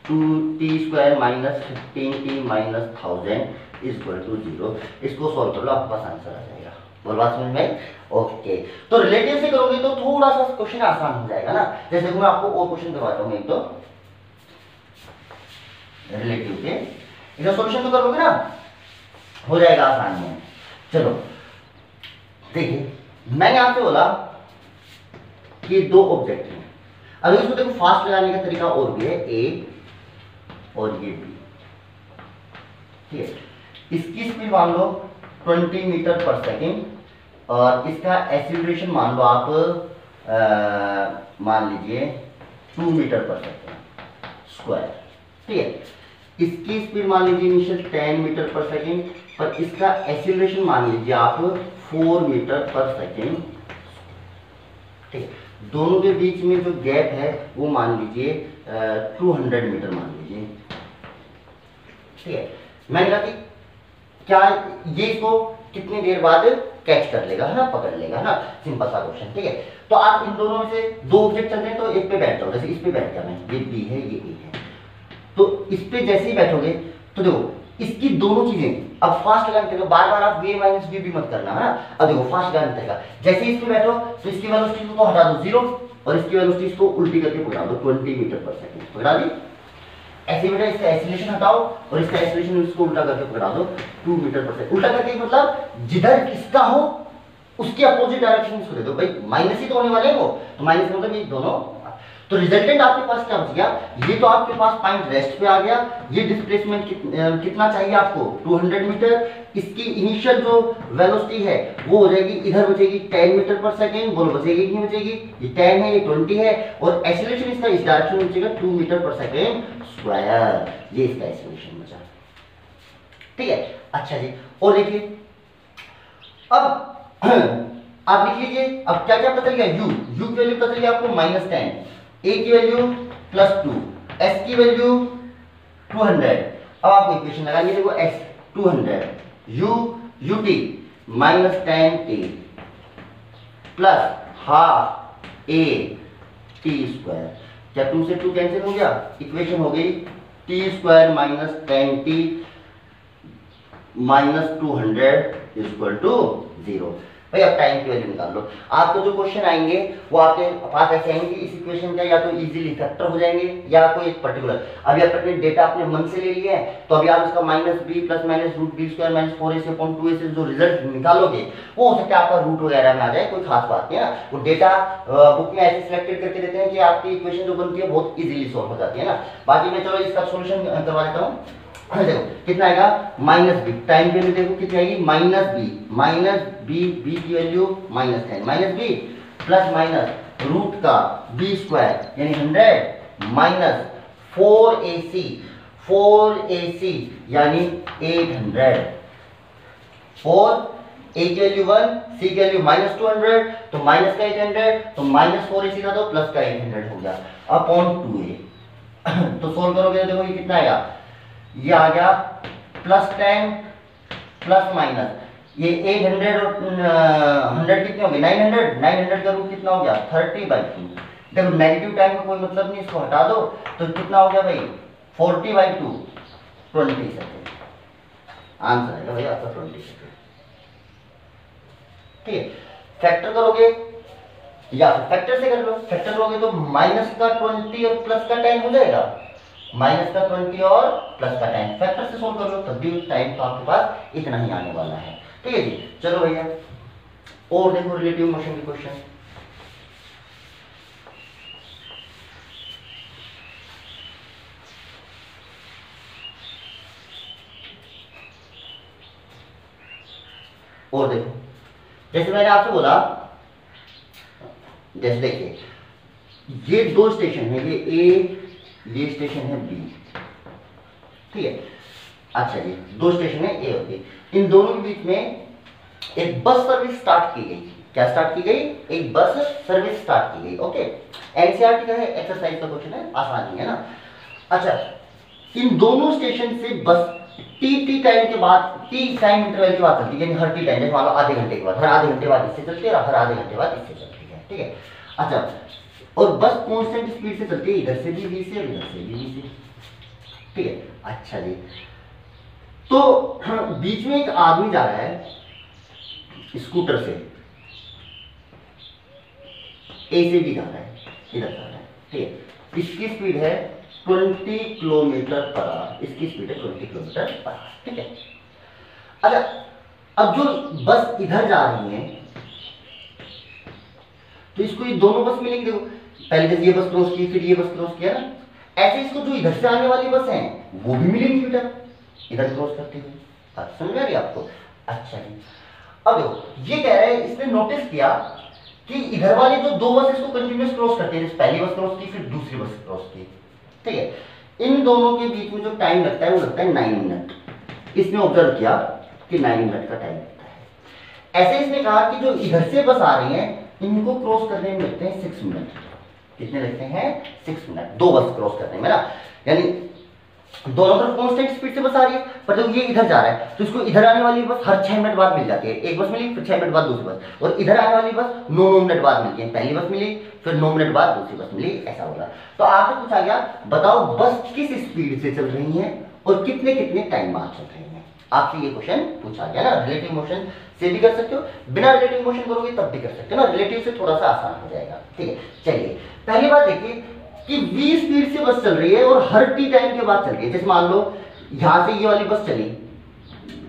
2t square -15t -1000 equal to 0। इसको सॉल्व कर लो आपके पास आंसर आ जाएगा। बोल बात समझ में। ओके तो रिलेटिव से करोगे तो थोड़ा सा क्वेश्चन आसान हो जाएगा ना। जैसे मैं आपको और क्वेश्चन करवाता हूँ एक, तो रिलेटिव के इसका सॉल्यूशन तो करोगे ना, हो जाएगा आसान में। चलो देखिए मैंने आपसे बोला कि दो ऑब्जेक्ट हैं, अगर इसको देखो फास्ट लगाने का तरीका और भी है, 1 और ये B, ठीक है। इसकी स्पीड मान लो 20 मीटर पर सेकेंड और इसका एक्सीलरेशन मान लो आप मान लीजिए 2 मीटर पर सेकेंड स्क्वायर, ठीक है। इसकी स्पीड मान लीजिए इनिशियल 10 मीटर पर सेकेंड, पर इसका एक्सीलरेशन मान लीजिए आप 4 मीटर पर सेकेंड, ठीक है। दोनों के बीच में जो गैप है वो मान लीजिए 200 मीटर मान लीजिए, ठीक है। मैंने कहा कि क्या ये इसको कितनी देर बाद कैच कर लेगा, है ना, पकड़ लेगा, है ना, सिंपल सा क्वेश्चन, ठीक है। तो आप इन दोनों में से दो ऑब्जेक्ट चलते हैं तो एक पे बैठ जाओ, जैसे इस पे बैठ गया मैं, ये B है ये A है, तो इस पे जैसे ही बैठोगे तो देखो इसकी दोनों चीजें अब फास्ट लगाने तरीका, बार बार आप v माइनस v भी मत करना, है ना। अब देखो फास्ट लगाने तरीका, जैसे ही इस पे बैठो तो इसकी वेलोसिटी को हटा दो 0 और इसकी वेलोसिटी को उल्टी करके पकड़ा दो 20 मीटर पर सेकंड, पकड़ा दी। ऐसे बेटा इसका एक्सीलरेशन हटाओ और इसका एक्सीलरेशन इसको उल्टा करके पकड़ा दो 2 मीटर पर सेकंड। उल्टा करके मतलब जिधर इसका हो उसके अपोजिट डायरेक्शन इसको दे दो, भाई माइनस ही तो होने वाले हैं वो, तो माइनस मतलब ये दोनों, तो रिजल्टेंट आपके पास क्या बच गया, ये तो आपके पास पॉइंट रेस्ट पे आ गया। ये डिस्प्लेसमेंट कितना चाहिए आपको 200 मीटर, इसकी इनिशियल जो वेलोसिटी है वो हो जाएगी, इधर बचेगी 10 मीटर पर सेकेंड, बोलो बचेगी कि नहीं बचेगी, ये 10 है ये 20 है, और एक्सीलरेशन इसका इस डायरेक्शन में बचेगा 2 मीटर पर सेकेंड स्क्वायर, ये इसका एक्सीलरेशन बचा, ठीक है। अच्छा जी, और देखिए अब आप लिख लीजिए, अब क्या क्या पता चल गया, u की वैल्यू पता चल गया आपको -10, a की वैल्यू +2, s की वैल्यू 200। अब आपको इक्वेशन लगानी है, देखो s 200 ut -10t plus half a t square, क्या 2 से 2 कैंसिल हो गया, इक्वेशन हो गई t स्क्वायर -10t -200 = 0। भाई अब टाइम की वैल्यू निकाल लो। आपको जो क्वेश्चन आएंगे वो आपके पास ऐसे आएंगे, इस इक्वेशन का या तो इजीली फैक्टर हो जाएंगे या कोई एक पर्टिकुलर, अभी आपने डेटा अपने मन से ले लिया है तो अभी आप इसका -b प्लस -√b² -4ac/2a से जो रिजल्ट निकालोगे वो हो सकता है आपका रूट वगैरह में आ जाए, कोई खास बात नहीं है। वो डेटा बुक में ऐसे सिलेक्टेड करके देते हैं कि आपकी इक्वेशन जो बनती है बहुत इजीली सॉल्व हो जाती है ना। बाकी मैं चलो इसका सोल्यूशन करवा देता हूँ। देखो कितना आएगा -b, टाइम की वैल्यू देखो कितनी आएगी -b b की value -10 -b plus minus root का b² यानी 100 माइनस 4ac यानी 800, 4 a की वैल्यू 1 c की वैल्यू -200 तो माइनस का 800 तो -4ac था तो प्लस का 800 हो गया अपॉन 2a। तो सोल्व करोगे तो देखो ये कितना आएगा, ये आ गया +10 प्लस माइनस ये 800 और 100 कितने हो गए 900 का रूट कितना हो गया 30/2। देखो नेगेटिव टाइम का कोई मतलब नहीं, इसको हटा दो तो कितना हो गया भाई 40/2 20 सेकेंड, आंसर आएगा भाई आपका 20 सेकेंड, ठीक है। फैक्टर करोगे या फैक्टर से कर लो, फैक्टर करोगे तो माइनस का 20 और प्लस का 10 हो जाएगा, माइनस का 20 और प्लस का 10, फैक्टर से सोल्व कर लो तब भी टाइम तो आपके पास इतना ही आने वाला है, ठीक है जी। चलो भैया और देखो रिलेटिव मोशन के क्वेश्चन। और देखो जैसे मैंने आपसे बोला, जैसे देखिए ये दो स्टेशन है, ये ए ये स्टेशन है बी, ठीक है। अच्छा जी दो स्टेशन है ए और बी, इन दोनों के बीच में एक बस सर्विस स्टार्ट की गई। क्या स्टार्ट की गई, एक बस सर्विस स्टार्ट की गई, ओके। एनसीईआरटी का है, एक्सरसाइज का क्वेश्चन है, आसान ही है ना। अच्छा इन दोनों स्टेशन से बस टी टाइम के बाद, टी टाइम इंटरवल के बाद चलती है, यानी हर टी टाइम, जैसे मान लो आधे घंटे के बाद, हर आधे घंटे बाद इससे चलती है, हर आधे घंटे बाद इससे चलती है, ठीक है। अच्छा और बस कांस्टेंट स्पीड से चलती है, इधर से भी बी से और इधर से भी बी से, ठीक है। अच्छा जी तो बीच में एक आदमी जा रहा है स्कूटर से, ए से भी जा रहा है, इधर जा रहा है, ठीक है। इसकी स्पीड है 20 किलोमीटर/आवर, इसकी स्पीड है 20 किलोमीटर/आवर, ठीक है। अच्छा अब जो बस इधर जा रही है तो इसको ये दोनों बस मिलेंगी। देखो पहले जैसे ये बस क्रॉस की फिर ये बस क्रॉस किया ना, ऐसे इसको जो इधर से आने वाली बस है वो भी मिलेंगी बेटा इधर क्रॉस करते हुए। बात समझ में आ रही है आपको? अच्छा जी, अब देखो ये कह रहा है, इसने नोटिस किया कि इधर वाली जो दो बस इसको कंटिन्यूस क्रॉस करती है, जैसे पहली बस क्रॉस की फिर दूसरी बस क्रॉस की, ठीक है, इन दोनों के बीच में जो टाइम लगता है वो लगता है 9 मिनट। इसने ऑब्जर्व किया कि 9 मिनट का टाइम लगता है। ऐसे इसने कहा कि जो इधर से बस आ रही है इनको क्रॉस करने में लगते हैं 6 मिनट। कितने लगते हैं? 6 मिनट, दो बस क्रॉस करने में ना, यानी दोनों तरफ कांस्टेंट स्पीड से बस आ रही है, पर जब ये इधर जा रहा है तो इसको इधर आने वाली बस हर 6 मिनट बाद मिल जाती है। एक बस मिली, फिर 6 मिनट बाद दूसरी बस, और इधर आने वाली बस 9 मिनट बाद मिलती है। पहली बस मिली, फिर 9 मिनट बाद दूसरी बस मिली, ऐसा होगा। तो आपसे पूछा गया बताओ बस किस स्पीड से चल रही है और कितने कितने टाइम बाद चल रही है। आपसे ये क्वेश्चन पूछा गया ना। रिलेटिव मोशन से भी कर सकते हो, बिना रिलेटिव मोशन करोगे तब भी कर सकते हो ना, रिलेटिव से थोड़ा सा आसान हो जाएगा, ठीक है। चलिए पहली बात देखिए कि v स्पीड से बस चल रही है और हर t टाइम के बाद चल रही है। जैसे मान लो यहां से ये वाली बस चली,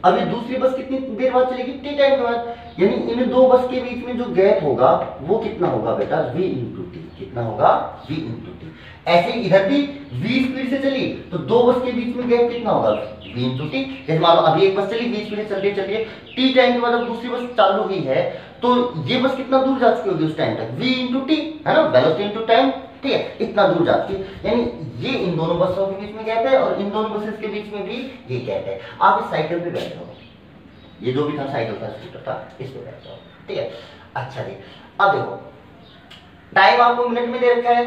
अब ये दूसरी बस कितनी देर बाद चलेगी? t टाइम के बाद, यानी इन दो बस के बीच में जो गैप होगा वो कितना होगा बेटा? v into T. कितना होगा? v into T. ऐसे इधर भी v स्पीड से चली तो दो बस के बीच में गैप कितना होगा? v into T. जैसे मान लो अभी एक बस चली, v स्पीड से चल रही है, t टाइम के बाद अब दूसरी बस चालू हुई है तो ये बस कितना दूर जा चुकी होगी उस टाइम तक? v इंटू टी, है ना, वेलोसिटी इंटू टाइम, ठीक है, इतना दूर जाती है। यानी ये इन दोनों बसों के बीच में गैप है और इन दोनों बसेस के बीच में भी ये गैप है। आप इस साइकिल पे बैठ जाओ, ये जो भी था साइकिल था, स्कूटर था, इस पे बैठ जाओ, ठीक है। अच्छा जी, अब देखो टाइम आपको मिनट में दे रखा है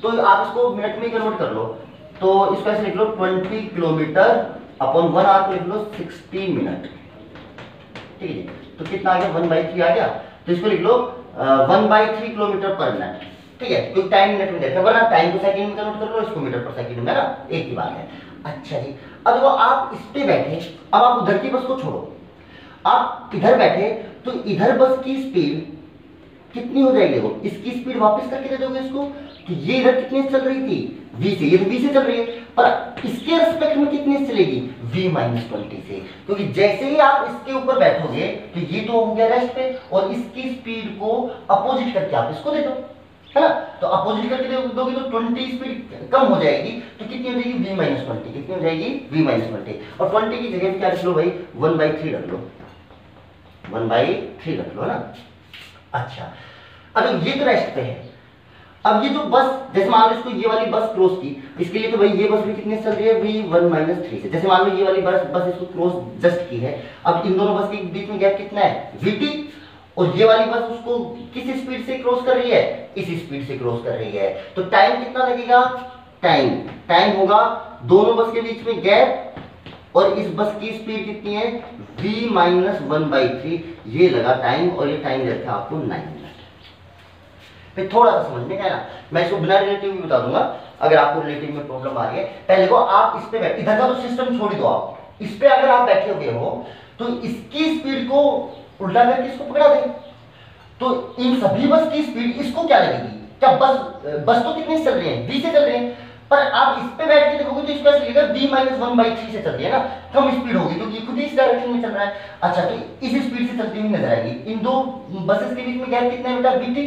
तो आप इसको मिनट में कन्वर्ट कर लो। तो इसको ऐसे लिख लो 20 किलोमीटर अपॉन 1 आवर को लिख लो 60 मिनट, ठीक है। तो कितना आ गया? 1/3 आ गया। तो इसको लिख लो 1/3 किलोमीटर पर मिनट, ठीक है, क्योंकि टाइम मिनट में देखा, वरना टाइम को सेकंड में कन्वर्ट कर लो, इसको मीटर पर सेकंड में, ना एक ही बात है। अच्छा जी, अब देखो आप इस पे बैठे, अब आप उधर की बस को छोड़ो, आप इधर बैठे तो इधर बस की स्पीड कितनी हो जाएगी? देखो इसकी स्पीड वापस करके दे दोगे इसको, तो ये इधर कितने से चल रही थी? v से, ये तो v से चल रही है, पर इसके रिस्पेक्ट में कितने से चलेगी? v-20 से, क्योंकि जैसे ही आप इसके ऊपर बैठोगे तो ये तो हो गया रेस्ट पे, और इसकी स्पीड को अपोजिट करके आप इसको दे दो, है ना। तो अपोजिट करके दोगे तो 20 स्पीड कम हो जाएगी, तो कितनी हो जाएगी? v-20। कितनी हो जाएगी? v-20। और 20 की जगह क्या रख लो भाई? 1/3 रख लो, 1/3 रख लो ना। अच्छा, अब ये तो रेस्ट पे है। अब ये जो बस, जैसे मान लो इसको ये वाली बस क्रॉस की, इसके लिए तो भाई ये बस भी कितने से चल रही है? v1-3 से। जैसे मान लो ये वाली बस इसको क्रॉस जस्ट की है, अब इन दोनों बस के बीच में गैप कितना है? vt। और ये वाली बस उसको किस स्पीड से क्रॉस कर रही है? इस स्पीड से क्रॉस कर रही है। तो टाइम कितना लगेगा? टाइम होगा दोनों बस के बीच में गैप, और इस बस की स्पीड कितनी है? v-1/3, ये लगा टाइम, और ये टाइम रखा आपको 9 मिनट। फिर थोड़ा सा समझने का है ना, मैं इसको बिना रिलेटिव भी बता दूंगा अगर आपको रिलेटिव में प्रॉब्लम आ रही है। पहले को आप इस पे बैठ, इधर का तो सिस्टम छोड़ दो, आप इस पे अगर आप बैठे हुए हो तो इसकी स्पीड को उल्टा करके इसको पकड़ा दें, तो इन सभी बस की स्पीड इसको क्या लगेगी? क्या बस तो कितने से चल रही है? v से चल रही है, पर आप इस पे बैठ के देखोगे तो इसका लगेगा v-1/3 से चल रही है ना, कम स्पीड होगी क्योंकि खुद ही इस डायरेक्शन में चल रहा है। अच्छा, तो इस स्पीड से चलती हुई नजर आएगी। इन दो बसेस के बीच में गैप कितना है बेटा? vt।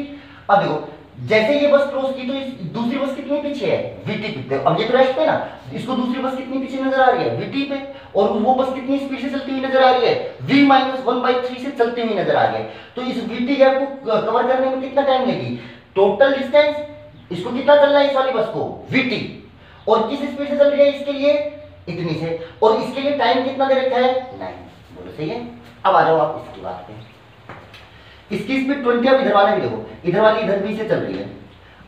अब देखो जैसे ये बस क्रॉस की तो इस दूसरी बस कितनी पीछे है? vt पे। अब ये तो रेस्ट पे ना, इसको दूसरी बस कितनी पीछे नजर आ रही है? vt पे। और वो बस कितनी स्पीड से चलती हुई नजर आ रही है? v-1/3 से चलती हुई नजर आ रही है। तो इस vt गैप को कवर करने में कितना टाइम लेगी? टोटल डिस्टेंस, इसको कितना चलना है इस वाली बस को? vt। और किस स्पीड से चल रही है इसके लिए? इतनी से। और इसके लिए टाइम कितना दे रखा है? 9। बोलो सही है। अब आ जाओ आप इसकी बात पे। इसकी स्पीड 20, अब इधर वाले भी देखो, इधर वाली इधर भी से चल रही है।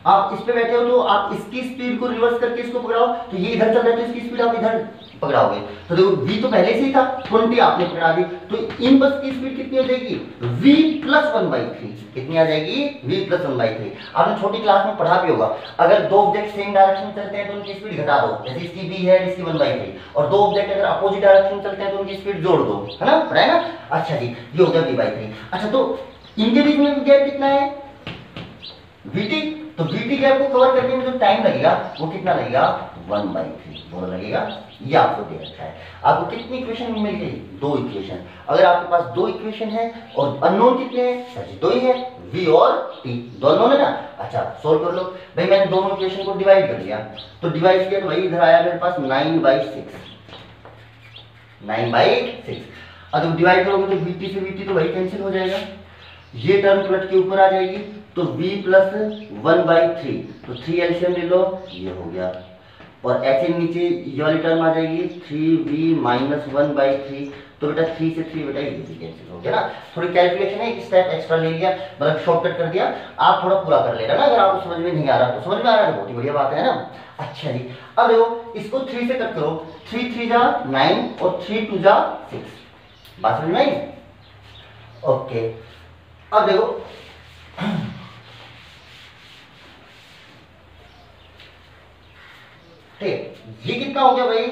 आप इस पे बैठे हो तो आप इसकी स्पीड को रिवर्स करके इसको पकड़ाओ, तो ये इधर चल रहा है तो इसकी स्पीड आप इधर पकड़ाओगे। तो देखो v तो पहले से ही था, 20 आपने पकड़ा दी, तो इन बस की स्पीड कितनी हो जाएगी? v+1/3। कितनी आ जाएगी? v+1/3। आपने छोटी क्लास में पढ़ा भी होगा, अगर दो ऑब्जेक्ट सेम डायरेक्शन में चलते हैं तो उनकी स्पीड घटा दो, जैसे इसकी v है इसकी 1/3, और दो ऑब्जेक्ट अगर अपोजिट डायरेक्शन में चलते हैं तो उनकी स्पीड जोड़ दो, है ना, पढ़ा है ना। अच्छा जी, ये हो गया v/3। अच्छा, तो इनके बीच में गैप कितना है? vt। तो vt गैप को कवर करने में जो टाइम लगेगा वो कितना लगेगा? 1/3 बोला लगेगा। ये आपको दे रखा है। आपको कितनी इक्वेशन मिल गई? 2 इक्वेशन। अगर आपके पास 2 इक्वेशन है और अननोन कितने हैं? 2 ही है, v और t दोनों है ना। अच्छा सोल्व कर लो भाई। मैंने दोनों इक्वेशन को डिवाइड कर लिया, तो डिवाइड किया तो भाई इधर आया मेरे पास 9/6। 9/6 अब डिवाइड करोगे तो vt से vt तो भाई कैंसिल हो जाएगा, ये टर्म पलट के ऊपर आ जाएगी, तो v प्लस 1/3, तो 3 एलसीएम ले लो, ये हो गया। और ऐसे नीचे ये वाली टर्म आ जाएगी 3v माइनस 1/3, तो बेटा 3 से 3 बेटा ये भी कैंसिल हो गया ना। थोड़ी कैलकुलेशन है, एक स्टेप एक्स्ट्रा ले लिया, मतलब शॉर्टकट कर दिया। आप थोड़ा पूरा कर लेना ना, अगर आपको समझ में नहीं आ रहा तो समझ में आ रहा है तो बहुत ही बढ़िया बात है ना। अच्छा जी, अब देखो इसको 3 से कट करो, 3 3 जा 9 और 3 2 जा 6, बात समझ में आई? ओके अब देखो ठीक, ये कितना हो गया भाई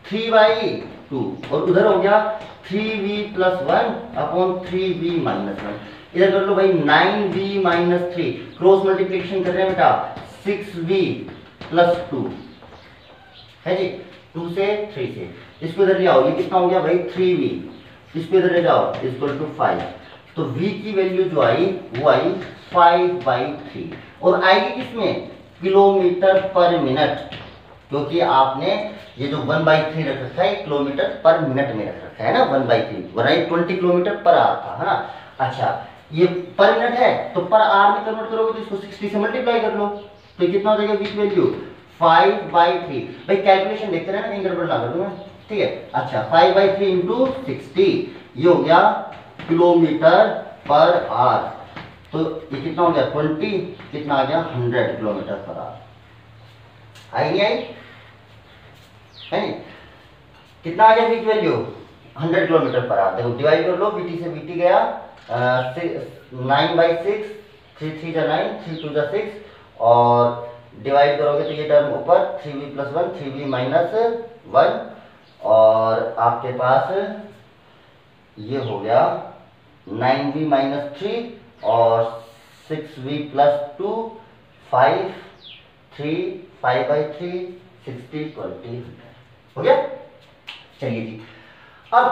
3/2 और उधर हो गया 3v plus 1 upon 3v minus 1। इधर कर लो भाई 9v माइनस 3, क्रॉस मल्टीप्लिकेशन कर रहे हैं बेटा 6v प्लस 2 है जी, 2 से 3 से। इसको इधर ले आओ, ये कितना हो गया भाई 3v, इसको इधर ले जाओ इक्वल टू 5, तो v की वैल्यू जो आई वो आई 5/3 और आएगी किसमें? किलोमीटर पर मिनट, क्योंकि आपने ये जो 1/3 रख रखा है किलोमीटर पर मिनट में रख रखा है ना 1/3, वरना 20 किलोमीटर पर आवर था है ना। अच्छा ये पर मिनट है तो पर आवर में कन्वर्ट करोगे तो इसको 60 से मल्टीप्लाई कर लो, तो कितना हो जाएगा v की वैल्यू 5/3। भाई कैलकुलेशन देखते रहना कहीं गड़बड़ ना कर दूं मैं, ठीक है। अच्छा 5/3 इंटू 60, ये हो गया किलोमीटर पर आवर, तो ये कितना हो गया 20, कितना आ गया 100 किलोमीटर पर आवर। आई नहीं आई? है नहीं? कितना आ गया v की वैल्यू 100 किलोमीटर पर आवर। देखो डिवाइड कर लो, vt से vt गया 9/6, 3 3 जा 9, 3 2 जा 6 और डिवाइड करोगे तो ये टर्म ऊपर 3v प्लस 1, 3v माइनस 1 और आपके पास ये हो गया 9v माइनस 3 और 6v प्लस 2, 5 3 5/3 60 20 हो गया। चलिए जी, अब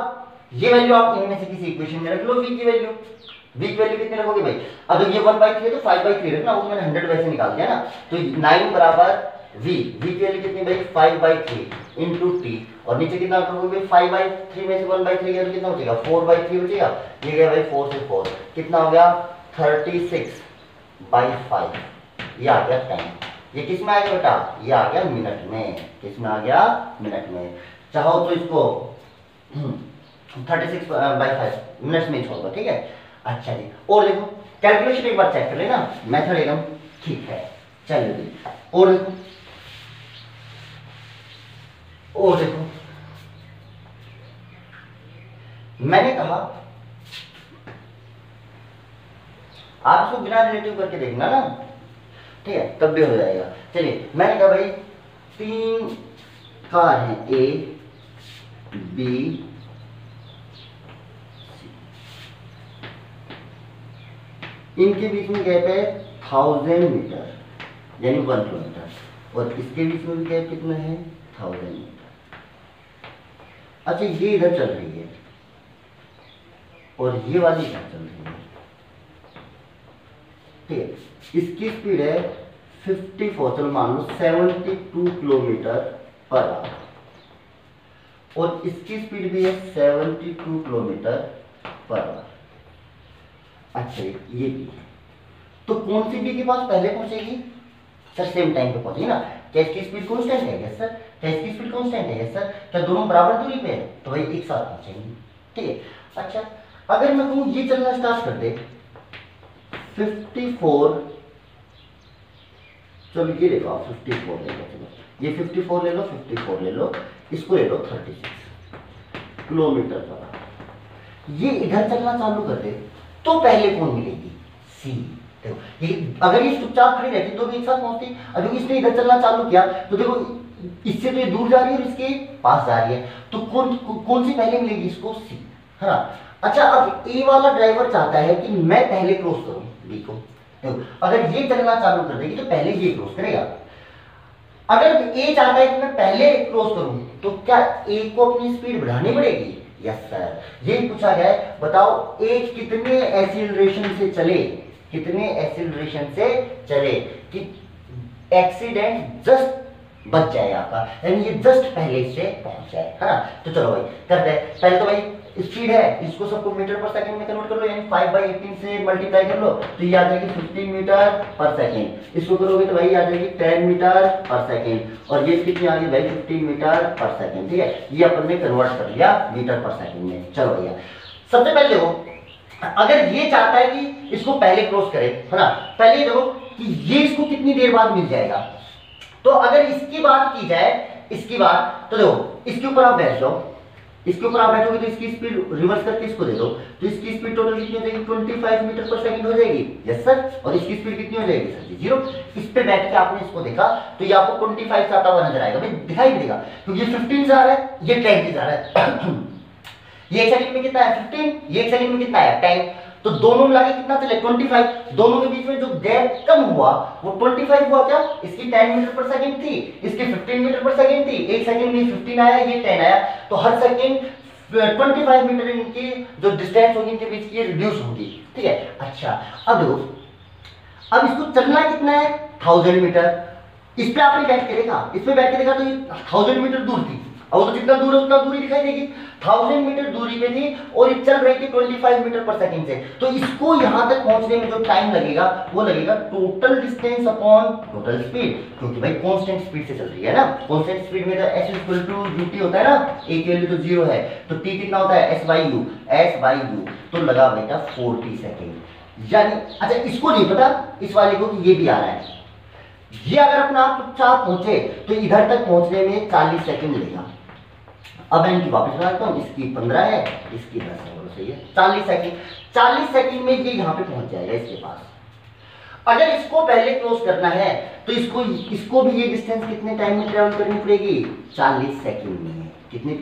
ये वैल्यू आप इनमें से किसी इक्वेशन में रख लो v की वैल्यू। v की वैल्यू कितने रखोगे भाई? अब ये 1/3 है तो 5/3 रखना, वो मैंने 100 वैसे निकाल दिया ना, तो 9 बराबर v की वैल्यू कितनी भाई 5/3 इंटू t और नीचे कितना रखोगे 5/3 में से 1/3 गया तो कितना बचेगा 4/3 बचेगा। ये गया भाई 4 से 4, कितना हो गया 36/5, ये आ गया टाइम। ये किस में आ गया बेटा? ये आ गया मिनट में। किस में आ गया? मिनट में। चाहो तो इसको 36/5 मिनट में छोड़ दो, ठीक है। अच्छा जी, और देखो कैलकुलेशन एक बार चेक कर लेना, मेथड एकदम ठीक है। चलिए जी, और देखो मैंने कहा आप इसको बिना रिलेटिव करके देखना ना, ठीक है, तब भी हो जाएगा। चलिए मैंने कहा भाई 3 कार हैं A B C, इनके बीच में गैप है 1000 मीटर यानी 1 किलोमीटर, और इसके बीच में भी गैप कितना है 1000 मीटर। अच्छा ये इधर चल रही है और ये वाली इधर चल रही है, ठीक है। इसकी स्पीड है 54, चलो मान लो 72 किलोमीटर पर आवर, और इसकी स्पीड भी है 72 किलोमीटर पर आवर। अच्छा ये भी है, तो कौन सी बी के पास पहले पहुंचेगी? सर सेम टाइम पे पहुंचेगी ना। क्या इसकी स्पीड कांस्टेंट है? Yes sir. क्या इसकी स्पीड कांस्टेंट है? Yes sir. क्या दोनों बराबर दूरी पे है? तो भाई एक साथ पहुंचेंगी, ठीक है। अच्छा अगर मैं कहूं ये चलना स्टार्ट कर दे 54, चलो ये देखो आप 54 ले लो, चलो ये 54 ले लो, 54 ले लो, इसको ले लो 36 किलोमीटर पर आवर। ये इधर चलना चालू कर दे तो पहले कौन मिलेगी? सी। देखो ये अगर ये चुपचाप खड़ी रहती तो भी एक साथ पहुंचती, अगर इसने इधर चलना चालू किया तो देखो इससे तो ये दूर जा रही है और इसके पास जा रही है, तो कौन सी पहले मिलेगी? इसको सी, है ना। अच्छा अब ए वाला ड्राइवर चाहता है कि मैं पहले क्रॉस करूं बी को। देखो अगर ये चलना चालू कर देगी तो पहले ये क्रॉस करेगा, अगर ए चाहता है कि मैं पहले क्रॉस करूं तो क्या ए को अपनी स्पीड बढ़ानी पड़ेगी? यस सर, ये पूछा गया है। बताओ ए कितने एक्सीलरेशन से चले, कितने एक्सीलरेशन से चले कि एक्सीडेंट जस्ट बच जाए आपका, यानी ये जस्ट पहले से पहुंच जाए, है ना। तो चलो भाई करते हैं। पहले तो भाई स्पीड है, इसको सबको मीटर पर सेकंड में कन्वर्ट कर लो, यानी 5/18 से मल्टीप्लाई कर लो तो ये आ जाएगी 15 मीटर पर सेकंड। इसको करोगे तो भाई आ जाएगी 10 मीटर पर सेकंड, और ये कितनी आ गई भाई 15 मीटर पर सेकंड। ठीक है, ये अपन ने कन्वर्ट कर लिया मीटर पर सेकंड में। चलो भैया सबसे पहले देखो, अगर ये चाहता है कि इसको पहले क्रॉस करे, है ना, पहले देखो कि ये इसको कितनी देर बाद मिल जाएगा। तो अगर इसकी बात की जाए, इसकी बात, तो देखो इसके ऊपर आप बैठ जाओ, इसके ऊपर आप बैठोगे तो इसकी स्पीड रिवर्स करके इसको दे दो तो इसकी स्पीड टोटल कितनी हो जाएगी 25 मीटर पर सेकंड हो जाएगी। यस सर, और इसकी स्पीड कितनी हो जाएगी सर जी 0। इस पे बैठ के आपने इसको देखा तो ये आपको 25 आता हुआ नजर आएगा, भाई दिखाई भी देगा, क्योंकि ये 15 जा रहा है, ये 10 जा रहा है। ये एक सेकंड में कितना है 15, ये एक सेकंड में कितना है 10, तो दोनों मिला के कितना चले 25। दोनों के बीच में जो गैप कम हुआ वो 25 हुआ। क्या इसकी 10 मीटर पर सेकंड थी, इसकी 15 मीटर पर सेकंड थी, एक सेकंड में 15 आया, ये 10 आया, तो हर सेकंड 25 मीटर इनकी जो डिस्टेंस होगी इनके बीच की रिड्यूस होगी। ठीक है, अच्छा अब इसको चलना कितना है 1000 मीटर। इस पे आपने बैठ के देखा, इस पे बैठ के देखा तो ये 1000 मीटर दूर थी, और तो जितना दूर है उतना दूरी दिखाई देगी, 1000 मीटर दूरी पे थी और ये चल रही थी 25 मीटर पर सेकंड से। तो इसको यहां तक पहुंचने में जो टाइम लगेगा वो लगेगा total distance upon total speed, क्योंकि भाई कांस्टेंट स्पीड से चल रही है ना। कांस्टेंट स्पीड में तो s = ut होता है ना, a की वैल्यू तो 0 है, तो t कितना होता है s/u, तो लगा बेटा 40 सेकंड। यानी अच्छा इसको नहीं पता इस वाले को कि ये भी आ रहा है, ये अगर अपना आप चुपचाप पहुंचे तो इधर तक पहुंचने में 40 सेकंड लेगा। अब मैं इनकी वापस बनाता हूं, इसकी 15 है, इसकी 10 है, बोलो सही है 40 सेकंड में ये यहां पे पहुंच जाएगा इसके पास। अगर इसको पहले क्रॉस करना है तो इसको भी ये डिस्टेंस कितने टाइम में ट्रैवल करनी पड़ेगी 40 सेकंड में। कितने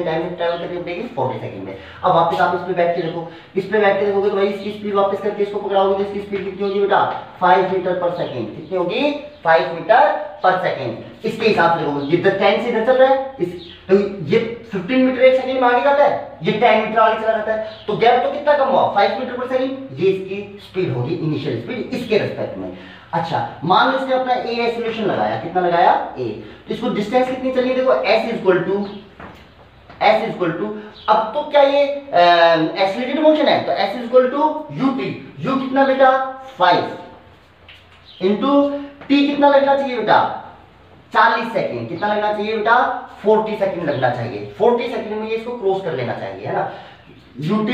टाइम में ट्रैवल करनी पड़ेगी 40 सेकंड में। अब वापस आप इस पे बैठ के देखो, इस पे बैठ के देखोगे तो भाई इसकी स्पीड वापस करके इसको पकड़ाओगे तो इसकी स्पीड कितनी होगी बेटा 5 मीटर पर सेकंड। कितनी होगी 5 मीटर पर सेकंड। इसके हिसाब से देखोगे ये 10 से इधर चल रहा है, तो ये 15 मीटर एक सेकंड में आगे जाता है, ये 10 मीटर आगे चला जाता है, तो गैप तो कितना कम हुआ 5 मीटर पर सेकंड। ये इसकी स्पीड होगी इनिशियल स्पीड इसके रिस्पेक्ट में। अच्छा मान लो इसने अपना ए एक्सीलरेशन लगाया, कितना लगाया a, तो इसको डिस्टेंस कितनी चलिए देखो s इक्वल टू अब तो क्या ये एक्सीलरेटेड मोशन है तो s equal to ut, u कितना बेटा 5 इंटू t कितना लगना चाहिए बेटा 40 सेकंड। कितना लगना चाहिए बेटा 40 सेकंड लगना चाहिए। 40 सेकंड में ये इसको क्रॉस कर लेना चाहिए, है ना। ut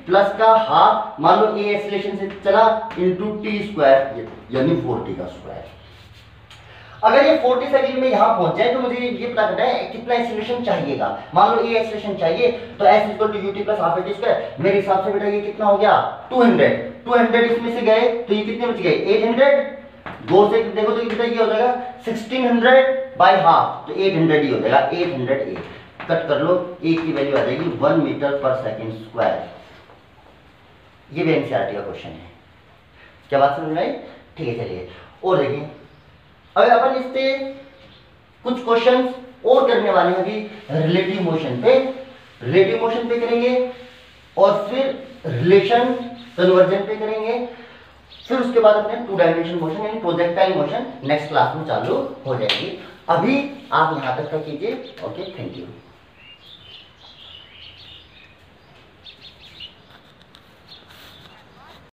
प्लस का हाफ, मान लो a एक्सीलरेशन से चला इंटू t स्क्वायर यानी 40 का स्क्वायर। अगर ये 40 सेकंड में यहां पहुंच जाए तो मुझे ये पता करना है कितना एक्सीलरेशन चाहिएगा। मान लो a एक्सीलरेशन चाहिए तो s equal to ut plus half a t square. मेरे हिसाब से बेटा ये कितना हो गया 200 इसमें से गए तो ये कितने बच गए 800। दो से देखो तो कितना ये हो जाएगा 1600 बाय हाफ, तो 800 ही हो जाएगा 800 कट कर लो, a की वैल्यू आ जाएगी 1 मीटर पर सेकंड स्क्वायर। ये भी एनसीईआरटी का क्वेश्चन है, क्या बात समझ में आई? ठीक है चलिए और देखिए अब अपन इस पे कुछ क्वेश्चंस और करने वाले हैं अभी रिलेटिव मोशन पे करेंगे और फिर रिलेशन कन्वर्जन पे करेंगे, फिर उसके बाद अपने 2 डायमेंशन मोशन यानी प्रोजेक्टाइल मोशन नेक्स्ट क्लास में चालू हो जाएगी। अभी आप यहां तक का कीजिए। Okay, thank you.